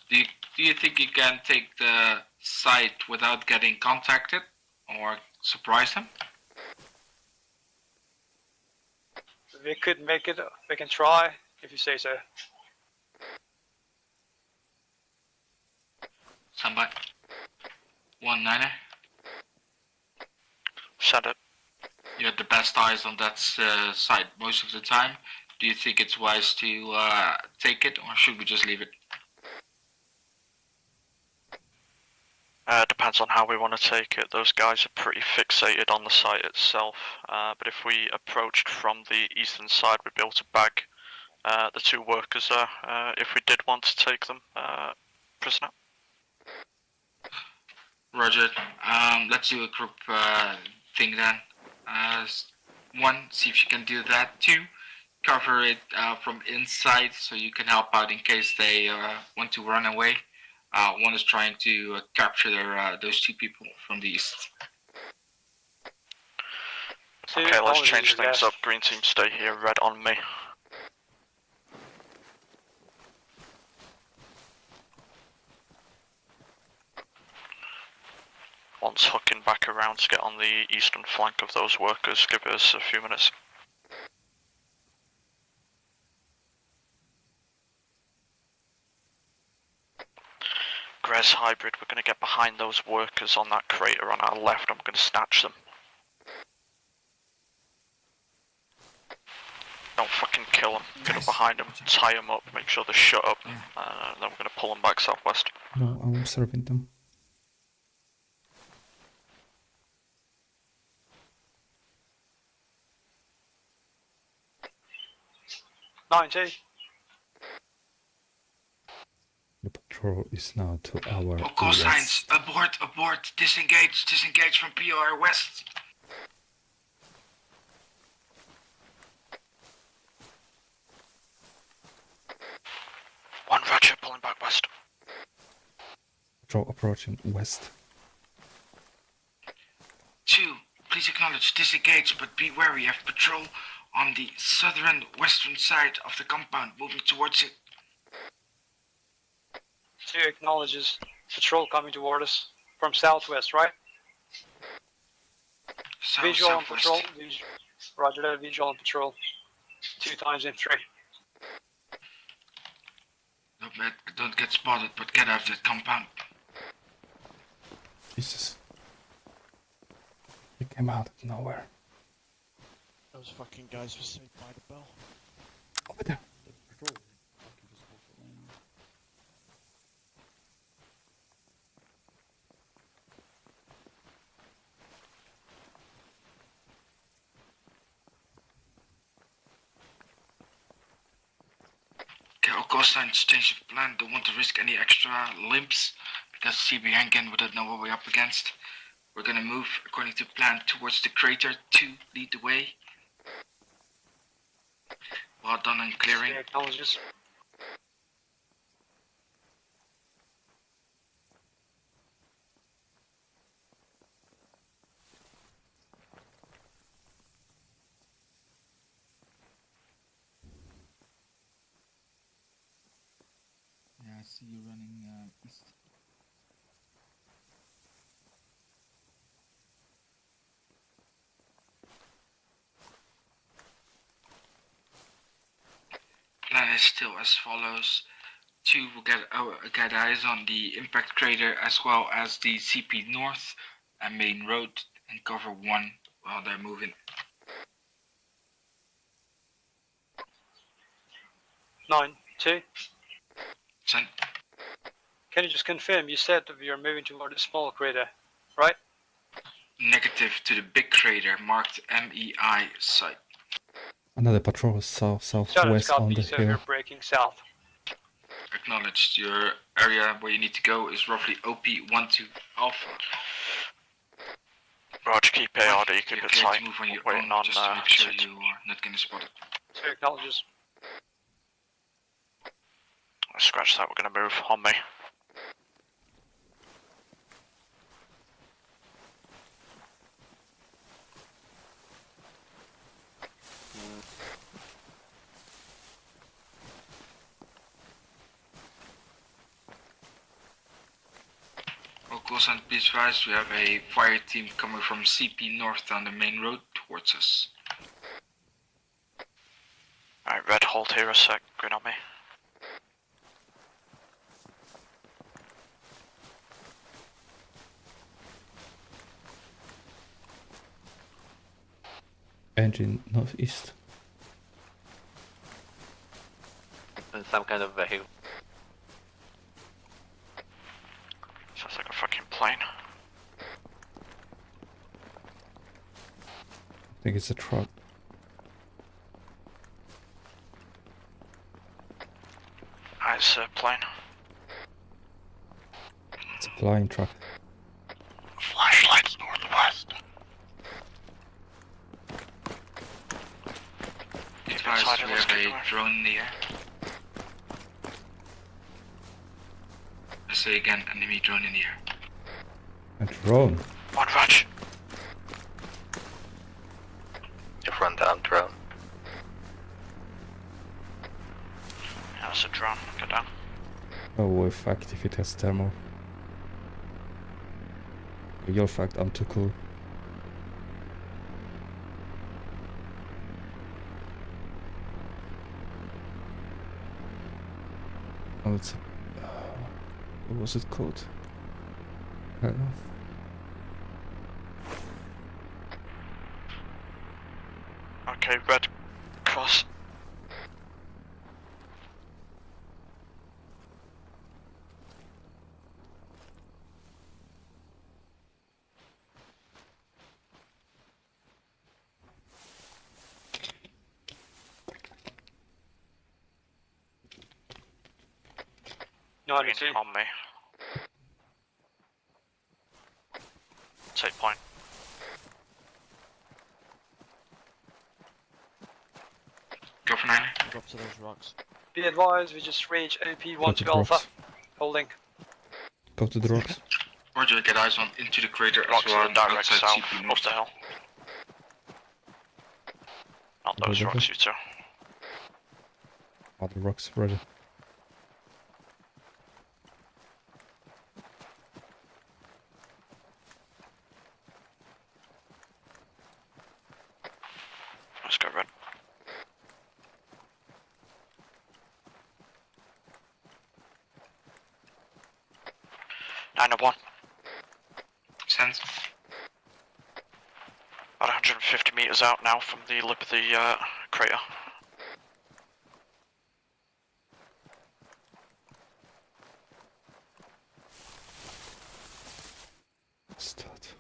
Do you think you can take the site without getting contacted or surprise them? We could make it. We can try if you say so. Somebody. 1-9er. Send it. You had the best eyes on that site most of the time. Do you think it's wise to take it, or should we just leave it? Depends on how we want to take it. Those guys are pretty fixated on the site itself. But if we approached from the eastern side, we'd be able to bag the 2 workers there if we did want to take them prisoner. Roger. Let's do a group thing then. 1, see if you can do that. 2, cover it from inside so you can help out in case they want to run away. 1 is trying to capture those 2 people from the east. Okay, let's change things up. Green team, stay here. Red on me. Once hooking back around to get on the eastern flank of those workers, give us a few minutes. Grez hybrid, we're going to get behind those workers on that crater on our left. I'm going to snatch them. Don't fucking kill them. Get up behind them, tie them up, make sure they're shut up, and then we're going to pull them back southwest. No, I'm observing them. The patrol is now to our Call signs, west. abort, disengage from PR west. One Roger, pulling back west. Patrol approaching west. 2, please acknowledge, disengage, but be wary of patrol on the southern western side of the compound, moving towards it. 2 acknowledges patrol coming toward us from southwest, right? Visual on patrol. Roger that, visual on patrol. 2 times in 3. Don't get spotted, but get out of that compound. Jesus. He came out of nowhere. Those fucking guys were saved by the bell. Over there. Okay, all call signs, change of plan. Don't want to risk any extra limps because CB Hankin wouldn't know what we're up against. We're gonna move according to plan towards the crater to lead the way. Well done on clearing. Acknowledges. Yeah, I see you running east. Plan is still as follows. 2 will get eyes on the impact crater as well as the CP North and main road and cover 1 while they're moving. 9-2. Send. Can you just confirm, you said that we are moving toward the small crater, right? Negative to the big crater marked MEI site. Another patrol southwest on the so hill. you're breaking south. Acknowledged. Your area where you need to go is roughly OP12 Alpha. Roger, keep ARD, keep it tight. Move on your Waiting own, on just to make sure you are not getting spotted. 2 acknowledges. Scratch that, we're going to move on me. Locals and please advise, we have a fire team coming from CP North down the main road towards us. Alright, Red, hold here a sec, grin on me. Engine northeast. And some kind of vehicle. Sounds like a fucking plane. I think it's a truck. It's a plane. It's a flying truck. Flashlights northwest. Advise, we have a drone in the air. I say again, enemy drone in the air. A drone? One Raj. Your front down drone. Yeah, that's a drone. Get down. Oh, if active it has thermal. Your fact, I'm too cool. Oh, it's a... What was it called? I don't know. Okay, red cross. Green on me. Take point. Go for 9. Go up to those rocks. Be advised, we just reached OP1 Go to to the Alpha. rocks. Holding. Go to the rocks. Roger, get eyes on into the crater Rocks as well. to the direct outside south CP of north. the hill. Not those Roger. rocks, you two. Other rocks, roger. Let's go red. Nine of 1. Sense. About 150 meters out now from the lip of the crater. Start.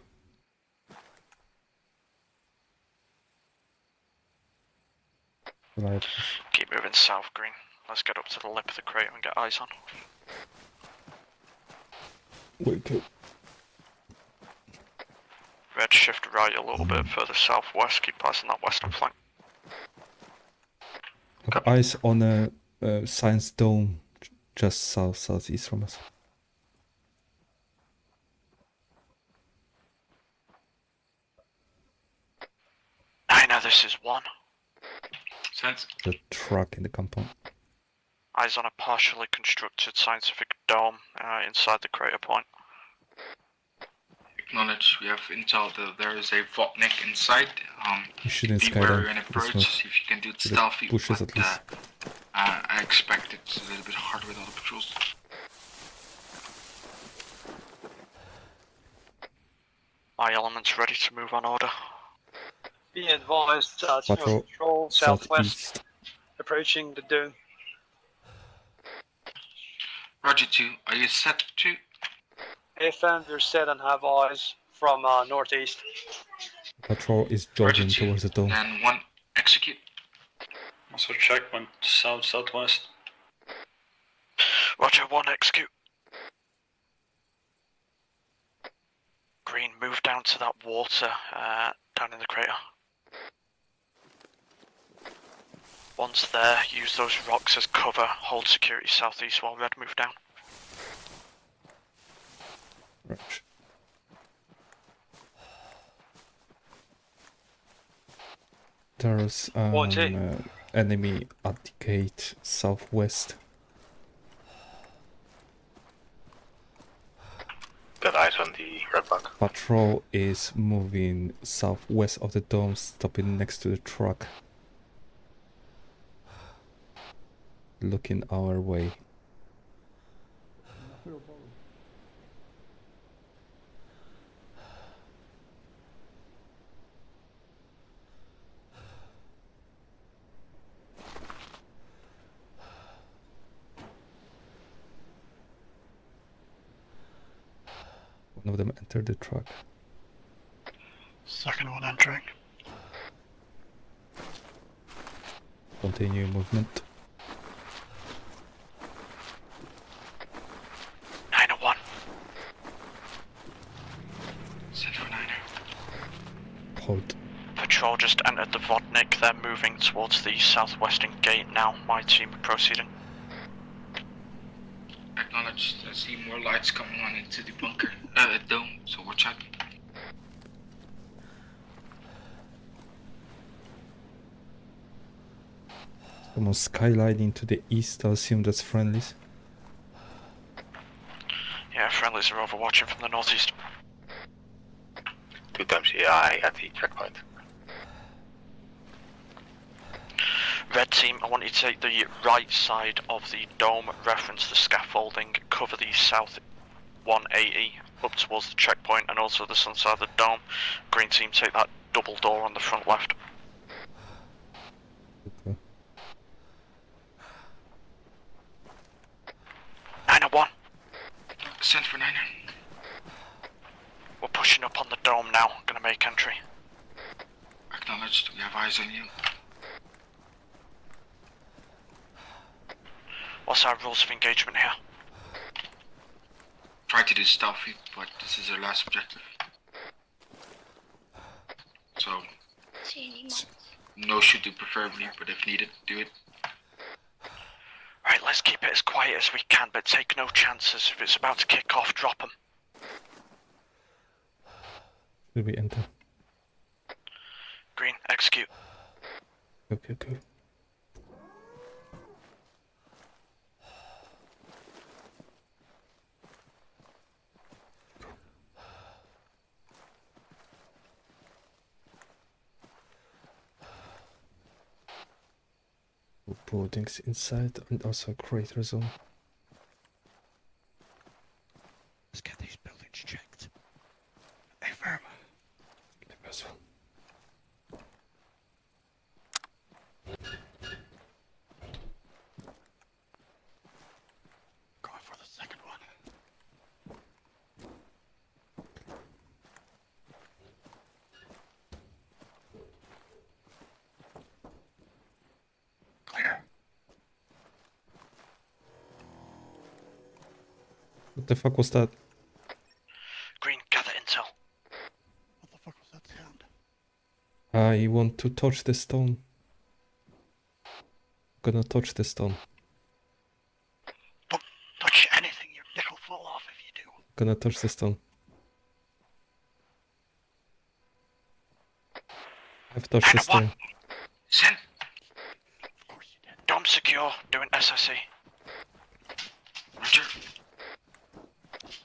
Right. Keep moving south, green. Let's get up to the lip of the crater and get eyes on. Wake up. Red, shift right a little bit further southwest, keep passing that western flank. Have eyes on a science dome just southeast from us. I know this is 1. Sense. The truck in the compound. Eyes on a partially constructed scientific dome inside the crater point. Acknowledge, we have intel that there is a Vodnik inside. We shouldn't Be sky wary down. and approach, Let's see if you can do it So that stealthy, pushes but at least. I expect it's a little bit harder with other patrols. My element's ready to move on order. Be advised, Patrol control southwest, southeast. approaching the dome. Roger 2, are you set to? FM, you're set and have eyes from northeast. Patrol is Roger jogging 2, towards the dome. and 1, execute. Also checkpoint south-southwest. Roger, 1, execute. Green, move down to that water down in the crater. Once there, use those rocks as cover, hold security southeast while red move down. Right. There's enemy at the gate southwest. Got eyes on the red block. Patrol is moving southwest of the dome, stopping next to the truck. Looking our way. One of them entered the truck. Second one entering. Continue movement. 901. Set for 9. Hold. Patrol just entered the Vodnik. They're moving towards the southwestern gate now. My team are proceeding. Acknowledge, I see more lights coming on into the bunker, dome, so watch out. Almost skylining to the east. I assume that's friendlies. Yeah, friendlies are overwatching from the northeast. 2 times AI at the checkpoint. Red team, I want you to take the right side of the dome, reference the scaffolding, cover the south 180 up towards the checkpoint and also the sun side of the dome. Green team take that double door on the front left. Okay. 901. Send for 9. We're pushing up on the dome now. Gonna make entry. Acknowledged. We have eyes on you. What's our rules of engagement here? Try to do stealthy, but this is our last objective. So, no shooting preferably, but if needed, do it. Right, let's keep it as quiet as we can, but take no chances. If it's about to kick off, drop them. Will we enter? Green, execute. Okay, go. Buildings inside and also a crater zone. Let's get these buildings checked. Hey, firm. Going for the second one. Clear. What the fuck was that? Green, gather intel. What the fuck was that sound? I want to touch the stone. Gonna touch the stone. Don't touch anything, your dick will fall off if you do. Gonna touch the stone. I've touched the stone. Send. Dome secure, doing SSE. Roger.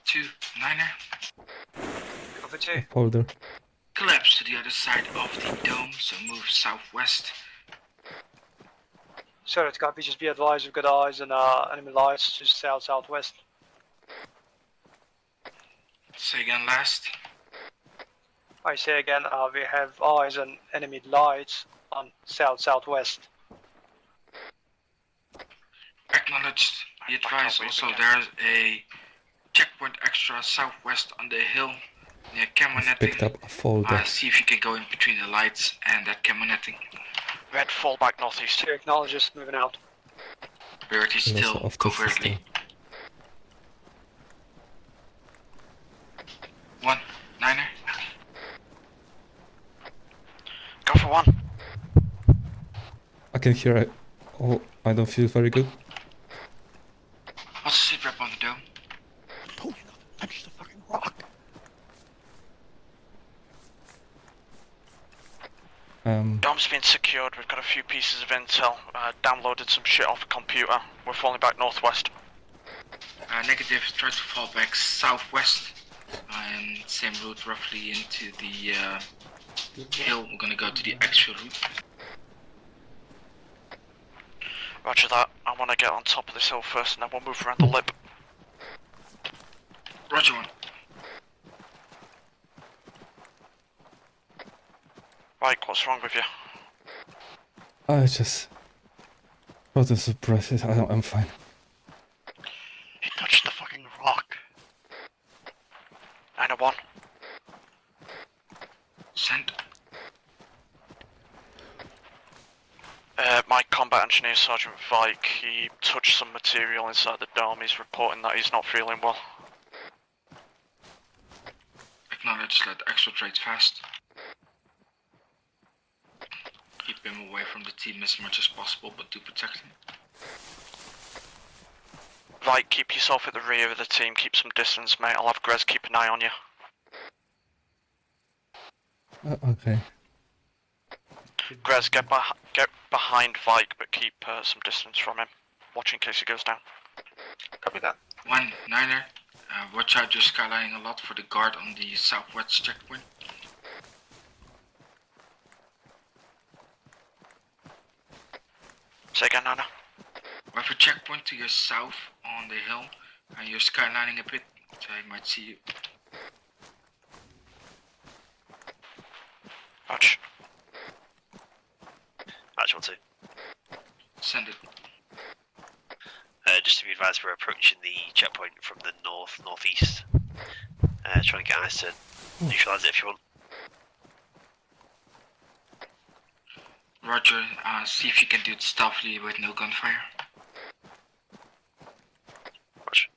2, 9er. Over 2. Folder. Collapse to the other side of the dome, so move southwest. Sorry, copy. Just be advised, we've got eyes and enemy lights just southwest. Say again last. I say again, we have eyes and enemy lights on southwest. Acknowledged. Be advised also there's a checkpoint extra southwest on the hill near camo netting. Picked up a folder. See if you can go in between the lights and that camo netting. Red, fall back northeast. Two acknowledges, moving out. Priority And also still off the covertly. system. 1, 9er. Go for 1. I can hear it. Oh, I don't feel very good. What's the sit rep on the dome? I told you not to touch the fucking rock. Dome's been secured. We've got a few pieces of intel. Downloaded some shit off a computer. We're falling back northwest. Negative, try to fall back southwest. And same route roughly into the hill. We're gonna go to the actual route. Roger that. I want to get on top of this hill first and then we'll move around the lip. Roger 1. Right, what's wrong with you? I just... shortness of breath. I'm fine. He touched the fucking rock. 901. Send. My combat engineer, Sergeant Vike, he touched some material inside the dome. He's reporting that he's not feeling well. Acknowledge that exfiltrates fast. Keep him away from the team as much as possible, but do protect him. Vike, keep yourself at the rear of the team. Keep some distance, mate. I'll have Grez keep an eye on you. Okay. Grez, get behind Vike, but keep some distance from him. Watch in case he goes down. Copy that. 1, 9er. Watch out, you're skylining a lot for the guard on the southwest checkpoint. Say again, Nana. We have a checkpoint to your south on the hill. You're skylining a bit, so I might see you. Roger. Match 1-2. Send it. Just to be advised, we're approaching the checkpoint from the northeast. Trying to get eyes to neutralise it if you want. Roger, see if you can do it stealthily with no gunfire. Roger.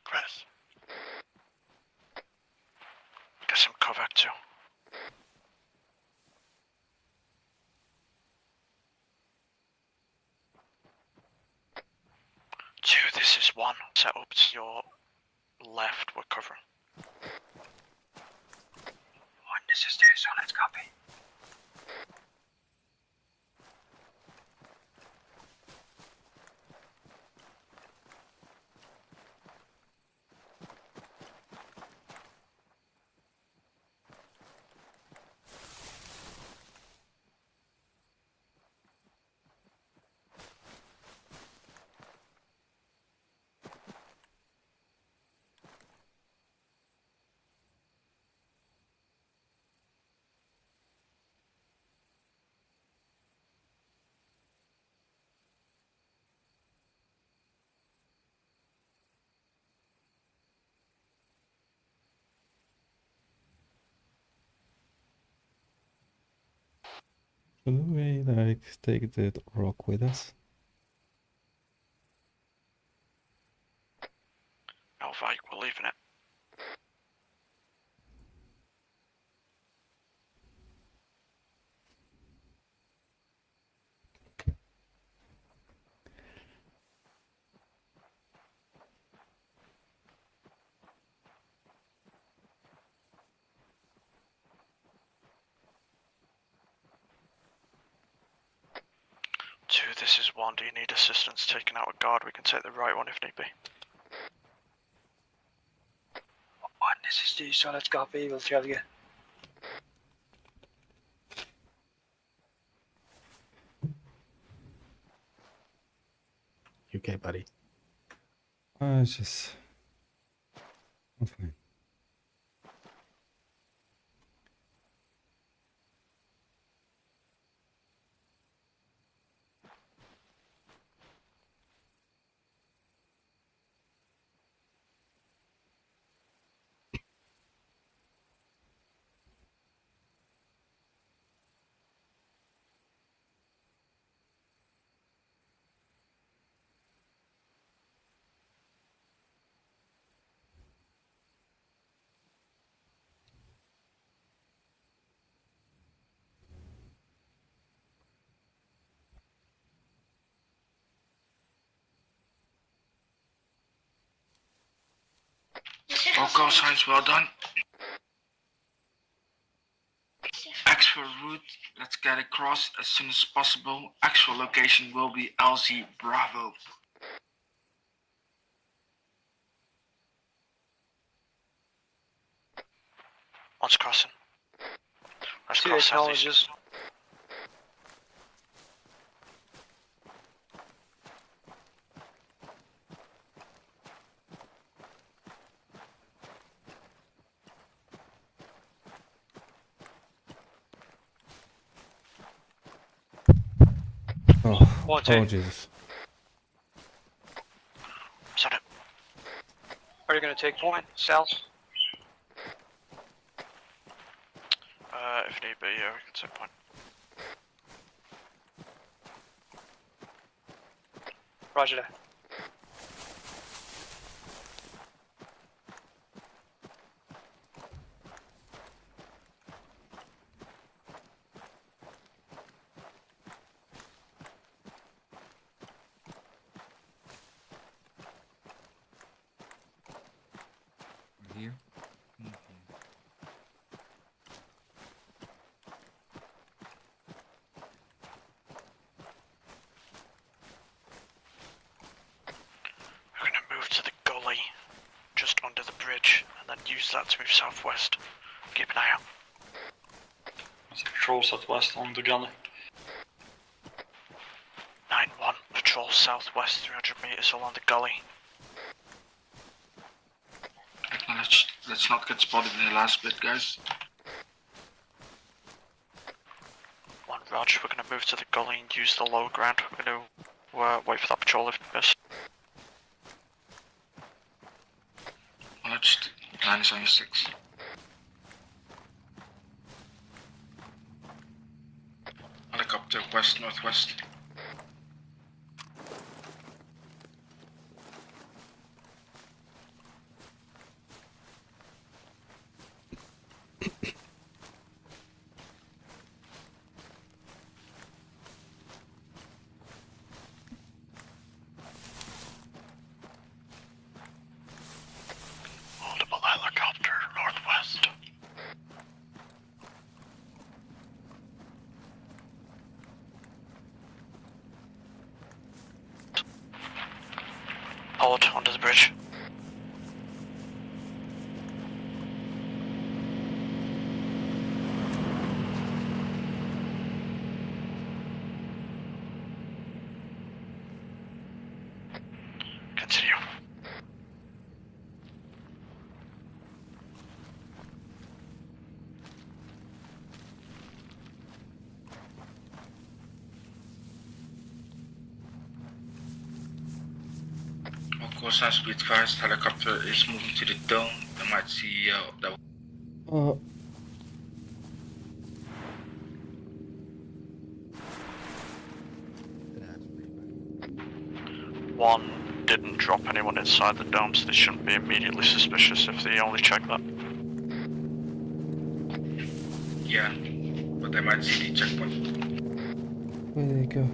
Chris. Get some cover too. Two, this is one. Set up to your left, we're covering. One, this is two, solid copy. Should we like take the rock with us? No, Vike, we're leaving it. Two, this is one. Do you need assistance taking out a guard? We can take the right one if need be. One, this is two, solid copy. We'll tell you. Okay, buddy. I'm fine. All call signs well done. X for route, let's get across as soon as possible. Actual location will be LZ Bravo. One's crossing. Let's Two cross southeast. acknowledges. Oh Jesus. Set it. Are you going to take point? South? If need be, yeah, we can take point. Roger that. Here. Okay. We're gonna move to the gully. use that to move southwest. Keep an eye out. There's a patrol southwest on the gully. 9-1, patrol southwest 300 meters along the gully. Acknowledged. Let's not get spotted in the last bit, guys. 1 Rog, we're going to move to the gully and use the low ground. We're going to wait for that patrol if we miss. Acknowledged. 9 is on your 6. Helicopter west-northwest. Multiple helicopter northwest. Hold onto the bridge. Continue. Of course, as we advised, helicopter is moving to the dome. They might see that. One didn't drop anyone inside the dome, so they shouldn't be immediately suspicious if they only check that. Yeah, but they might see the checkpoint. Where did they go?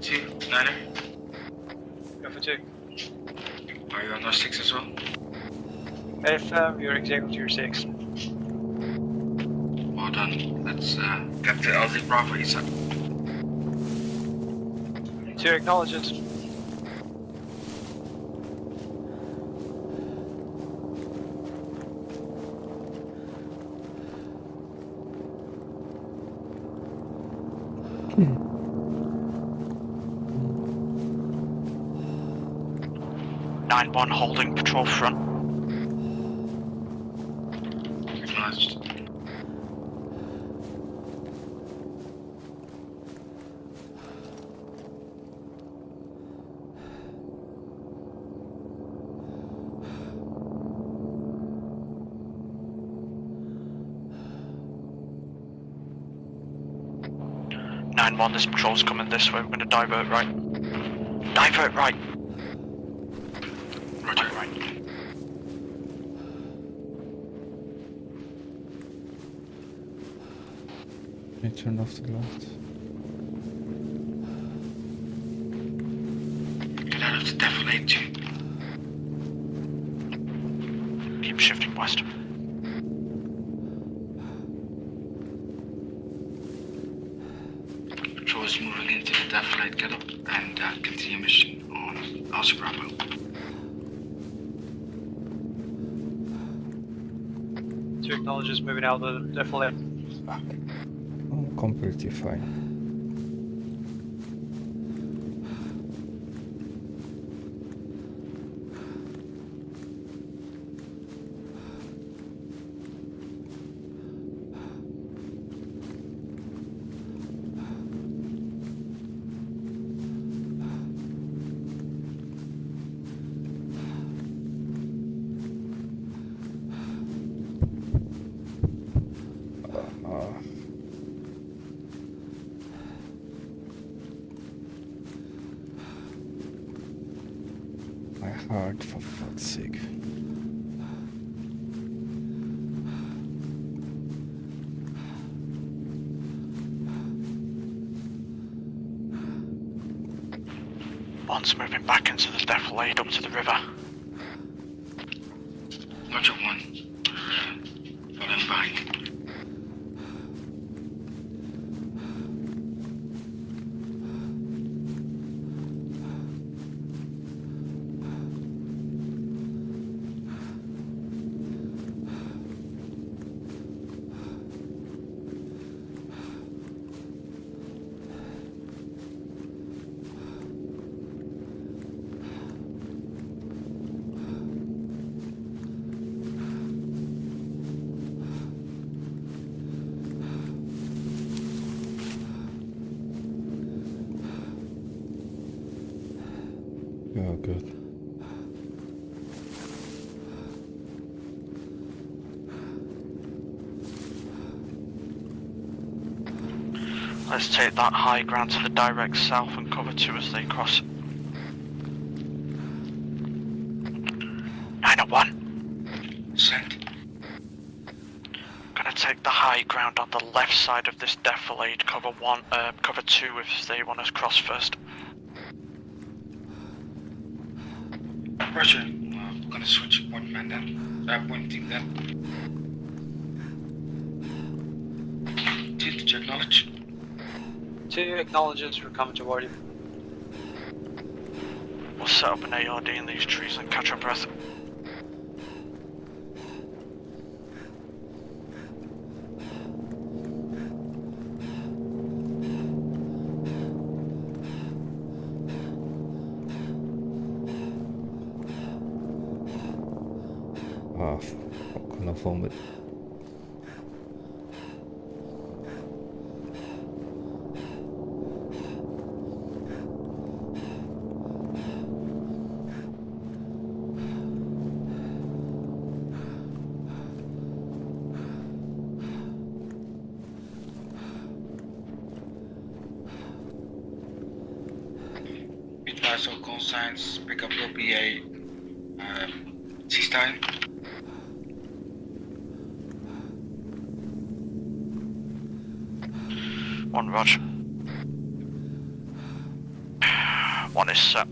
Two, Niner. Go for 2. Are you on our 6 as well? FM, you're exactly to your 6. Well done. Let's get the LZ Bravo ASAP. 2 acknowledges. Nine 9-1 holding patrol front. Acknowledged. This patrol's coming this way. We're going to divert right. Divert right. Roger. Right. I turned off the light. Get out of the defilade too. Keep shifting west. Patrol is moving into the defilade. Get up and continue mission on Alpha Bravo. To acknowledge is moving out of the defilade. I'm completely fine. My heart, for fuck's sake. One's moving back into the defilade up to the river. Roger 1. Following behind. Oh, good. Let's take that high ground to the direct south and cover 2 as they cross. 901. Sent. Gonna take the high ground on the left side of this defilade. Cover 2 if they want us cross first. Roger. Gonna switch one man then. One team then. 2, did you acknowledge? 2 acknowledges we're coming toward you. We'll set up an ARD in these trees and catch our breath. Ah, I'm gonna vomit. Advise all call signs. Pickup will be a C-Stein. One, Roger. 1 is set.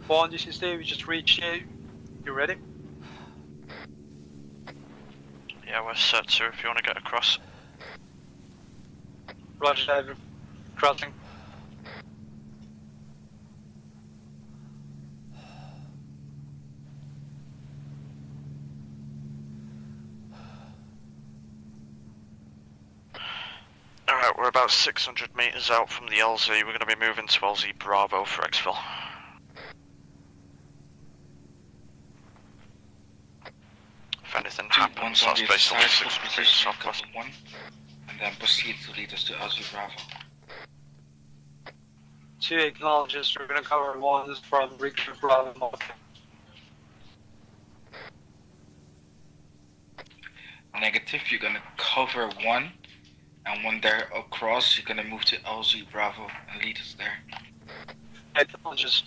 1, this is Dave. We just reached you. You ready? Yeah, we're set to if you want to get across. Roger, David. Crossing. Alright, we're about 600 meters out from the LZ. We're going to be moving to LZ Bravo for exfil. If anything happens, that's basically 6 degrees southwest. 1, and then proceed to lead us to LZ Bravo. 2 acknowledges we're gonna cover 1 from Recruit Bravo North. Negative, you're gonna cover 1, and when they're across, you're gonna move to LZ Bravo and lead us there. Acknowledges.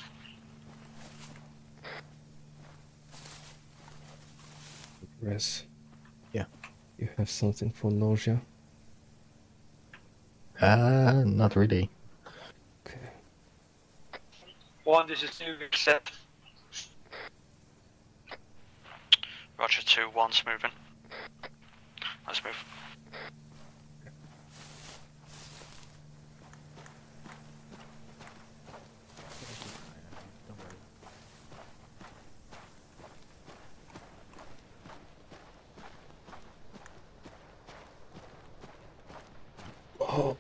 Res. Yeah. You have something for nausea? Not really. 1, this is 2, accept. Roger 2, 1's moving. Let's move. Oh.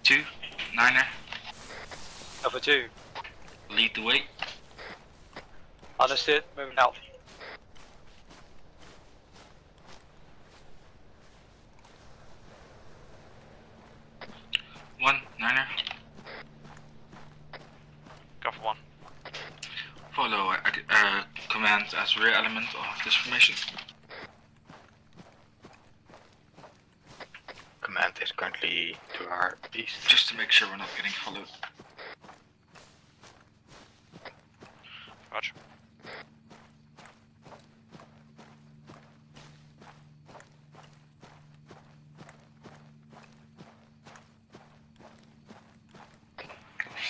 Two, Niner. Alpha 2. Lead the way. Understood, moving out. 1, Niner. Go for 1. Follow command as rear element of this formation. Command is currently to our east. Just to make sure we're not getting followed. Roger.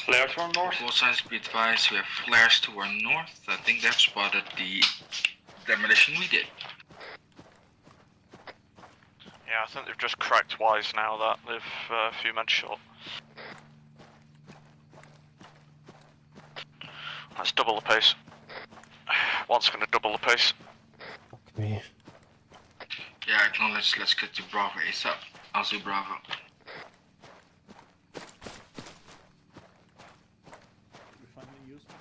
Flares to our north. All signs be advised, we have flares to our north. I think they've spotted the demolition we did. Yeah, I think they've just cracked wise now that they've a few men short. Let's double the pace. One's gonna double the pace. Fuck me. Yeah, acknowledge. Let's get to Bravo ASAP. I'll do Bravo. We finally used it.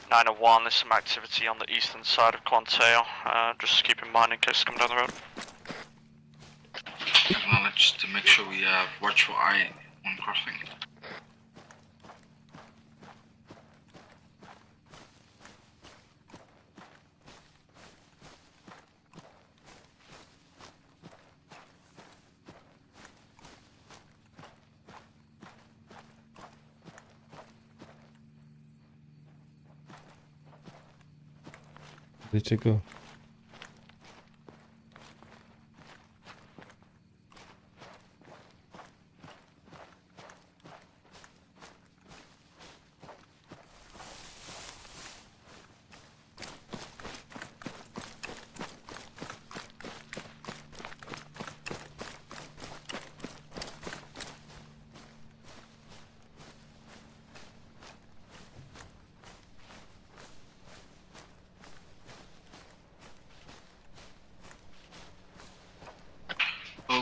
Nine 1, there's some activity on the eastern side of Quanteo. Just keep in mind in case they come down the road. Acknowledge to make sure we have watchful eye on crossing. Did you go?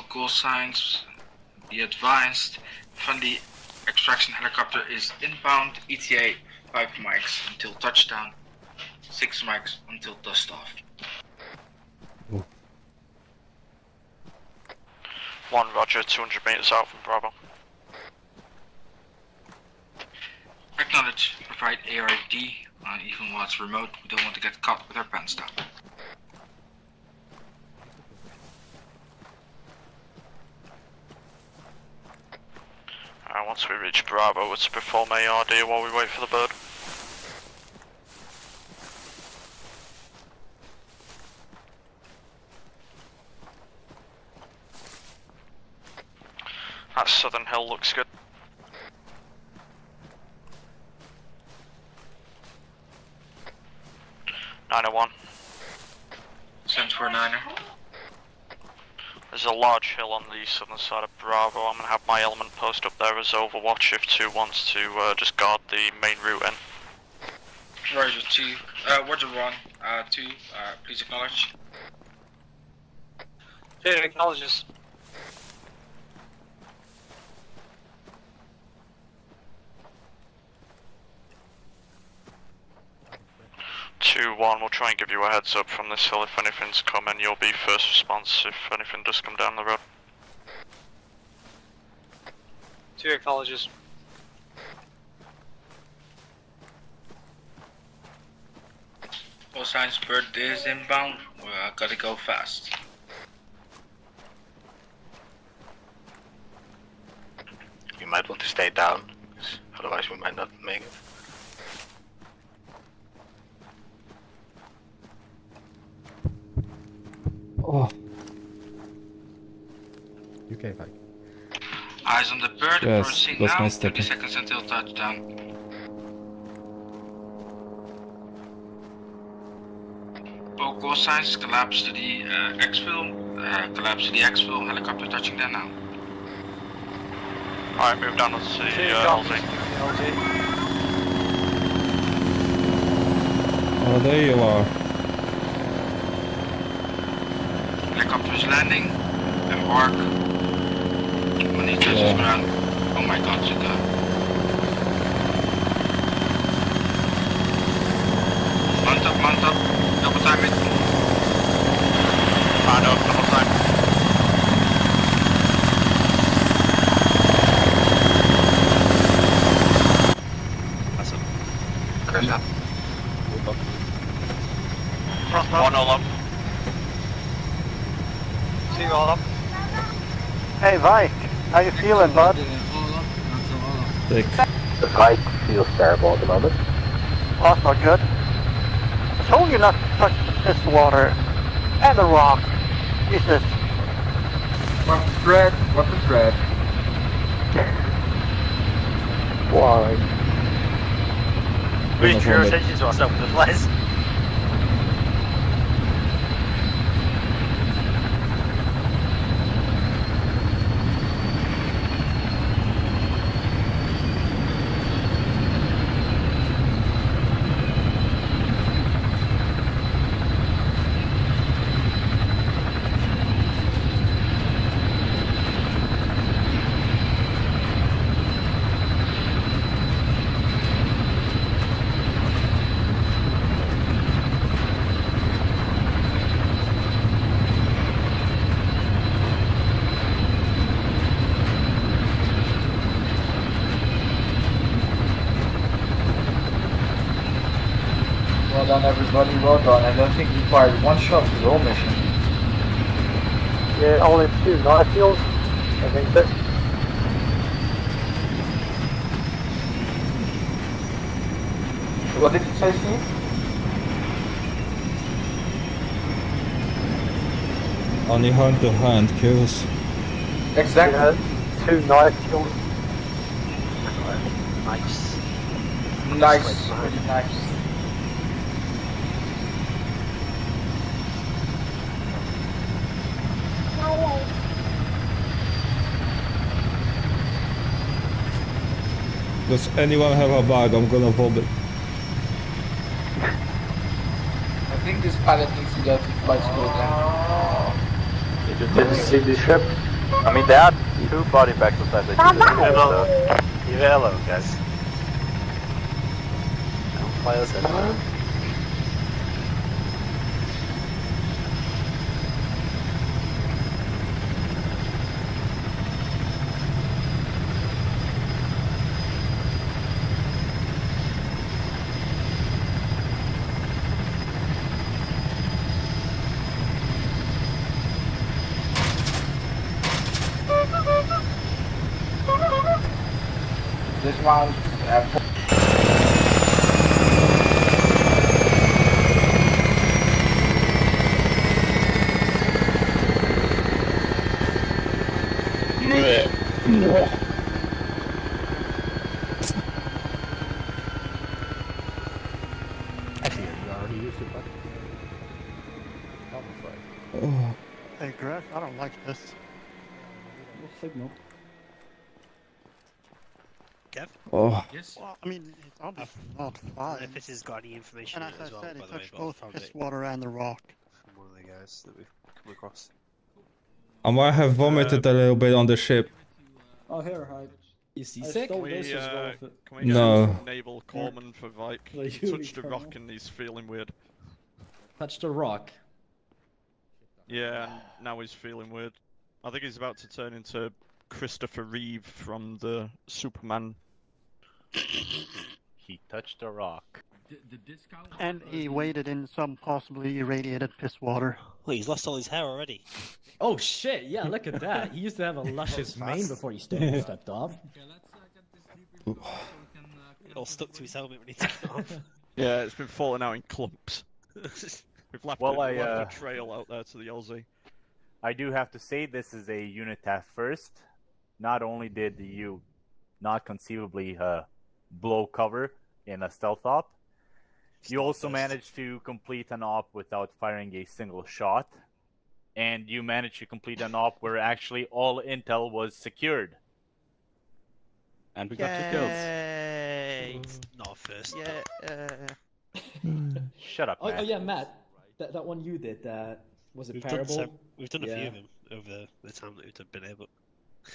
Call signs, be advised, friendly extraction helicopter is inbound, ETA 5 mics until touchdown, 6 mics until dust off. Oh. 1 Roger, 200 meters out from Bravo. Acknowledge, provide ARD, even while it's remote, we don't want to get caught with our pants down. Once we reach Bravo, it's perform ARD while we wait for the bird. That southern hill looks good. (901). Send for 9er. There's a large hill on the southern side of Bravo. I'm gonna have my element post up there as overwatch if 2 wants to just guard the main route in. Roger 2, Roger 1, 2, please acknowledge. Yeah, acknowledges. Two, 1, we'll try and give you a heads up from this hill if anything's coming. You'll be first response if anything does come down the road. 2 acknowledges. All signs, bird is inbound, gotta go fast. You might want to stay down, otherwise we might not make it. Oh. UK back. Eyes on the bird, Yes, approaching that's now, my 30 stepping. seconds until touchdown. All call signs, collapse to the exfil, helicopter touching down now. Alright, move down to the LZ. Oh, there you are. Helicopter is landing, Embark. When he touches ground. Oh my god, you got. Mount up. Double time it. Mount up, double time. That's up. Chris up. Front up. 1 all up. 2 all up. Hey, Vike, how you feeling, bud? The Vike feels terrible at the moment. Oh, that's not good. I told you not to touch this water and the rock. Jesus. What the thread? What the thread? Why? Bring your attention to ourselves, please. Well done, everybody. Well done. I don't think we fired one shot for the whole mission. Yeah, only 2 night fuels. I think so. What did you say, Steve? Only hand-to-hand kills. Exactly. Yeah, 2 night fuels. Nice. Nice. Pretty nice. Does anyone have a bag? I'm gonna vomit. I think this pilot needs to go to flight school again. Did you see the ship? I mean, they had 2 body bags beside the ship. Hello, guys. Don't fly us in. This round at Actually, you already used it, but... Oh. Hey, Greg, I don't like this. Signal. Kev? Oh. Yes. Well, I mean, it's obviously not fine. If it has got any information And in it as as I well, said, by it the way, touched but both found piss it water and the rock. from one of the guys that we've come across. I might have vomited a little bit on the ship. Oh, here, hi. You see I sick? stole Can we, this as well. can we get No. a naval corpsman for Vike? The He touched a UNITAF. rock and he's feeling weird. Touched a rock. Yeah, and now he's feeling weird. I think he's about to turn into Christopher Reeve from the Superman. He touched a rock. The discount. And he waded in some possibly irradiated piss water. Wait, he's lost all his hair already. Oh shit, yeah, look at that. He used to have a luscious mane before he stepped off. Okay, let's get this debriefing going so we can. It all stuck to his helmet when he took it off. Yeah, it's been falling out in clumps. We've left, left a trail out there to the Aussie. I do have to say this is a UNITAF first. Not only did you not conceivably blow cover in a stealth op, you also managed to complete an op without firing a single shot, and you managed to complete an op where actually all intel was secured. And we got 2 kills. Yay! Not first. Yeah. Shut up, Oh man. yeah, Matt. That one you did. Was it We've Parable? done we've done a few Yeah. of them over the time that we've been able.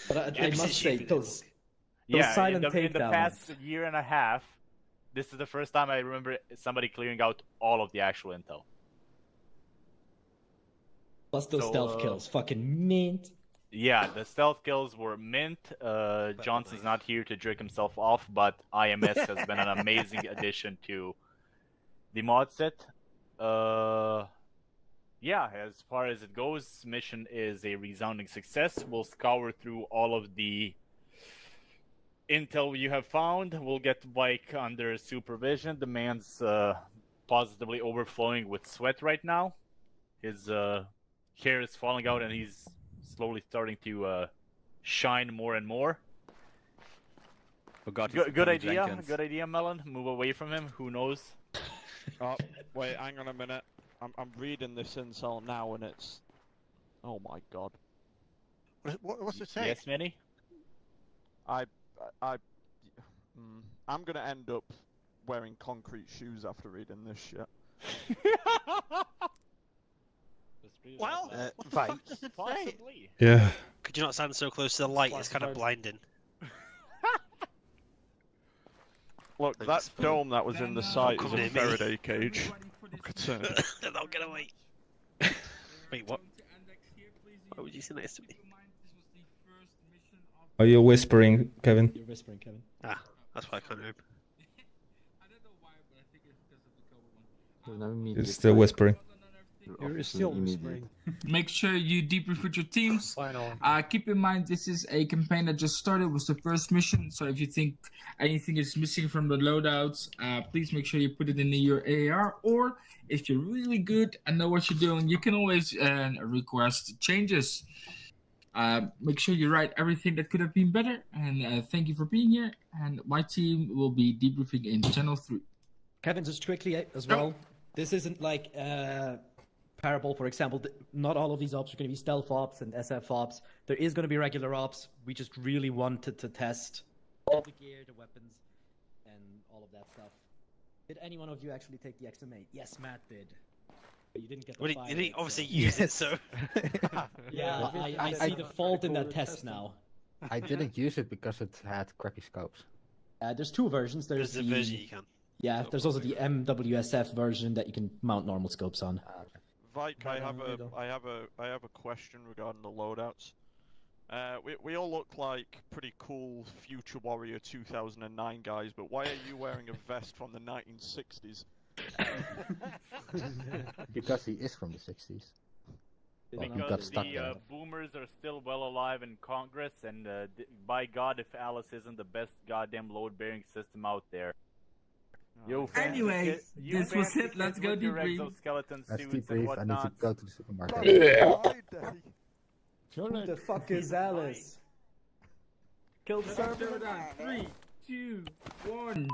But I must say, those Yeah, silent in the takedowns. past year and a half, this is the first time I remember somebody clearing out all of the actual intel. Plus those stealth kills, fucking mint. Yeah, the stealth kills were mint. Johnson's not here to jerk himself off, but IMS has been an amazing addition to the mod set. Yeah, as far as it goes, mission is a resounding success. We'll scour through all of the intel you have found. We'll get the bike under supervision. The man's positively overflowing with sweat right now. His hair is falling out and he's slowly starting to shine more and more. Good idea. Good idea, Melon. Move away from him. Who knows? Oh, wait, hang on a minute. I'm reading this intel now, and it's... Oh my god. What's it say? Yes, Minnie? I'm gonna end up wearing concrete shoes after reading this shit. Well, what the fuck does it say? Yeah. Could you not stand so close to the light? It's kind of blinding. Look, that dome that was in the site is Come a near me. Faraday cage. I'm concerned. No, get away. Wait, what? Why would you sit next to me? Are you whispering, Kevin? You're whispering, Kevin. Ah, that's why I can't hear him. It's still whispering. You're still whispering. Make sure you debrief with your teams. Keep in mind, this is a campaign that just started. It was the first mission. So if you think anything is missing from the loadouts, please make sure you put it in your AR. Or if you're really good and know what you're doing, you can always request changes. Make sure you write everything that could have been better. And thank you for being here. And my team will be debriefing in Channel 3. Kevin, just quickly as well. This isn't like Parable, for example. Not all of these ops are going to be stealth ops and SF ops. There is going to be regular ops. We just really wanted to test all the gear, the weapons, and all of that stuff. Did any one of you actually take the XM8? Yes, Matt did. But you didn't get the Well, fire he didn't rate, obviously so... use it, so... Yeah, I see the fault in that test now. I didn't use it because it had crappy scopes. There's two versions. There's the version you can. Yeah, there's also the MWSF version that you can mount normal scopes on. Vike, I have a question regarding the loadouts. We all look like pretty cool Future Warrior 2009 guys, but why are you wearing a vest from the 1960s? Because he is from the 60s. Well, he got Because stuck the there. boomers are still well alive in Congress, and by God, if Alice isn't the best goddamn load-bearing system out there. Yo, Anyway, this was it. Let's go debrief. Let's debrief. I need to go to the supermarket. Who the fuck is Alice? Kill the server. 3, 2, 1.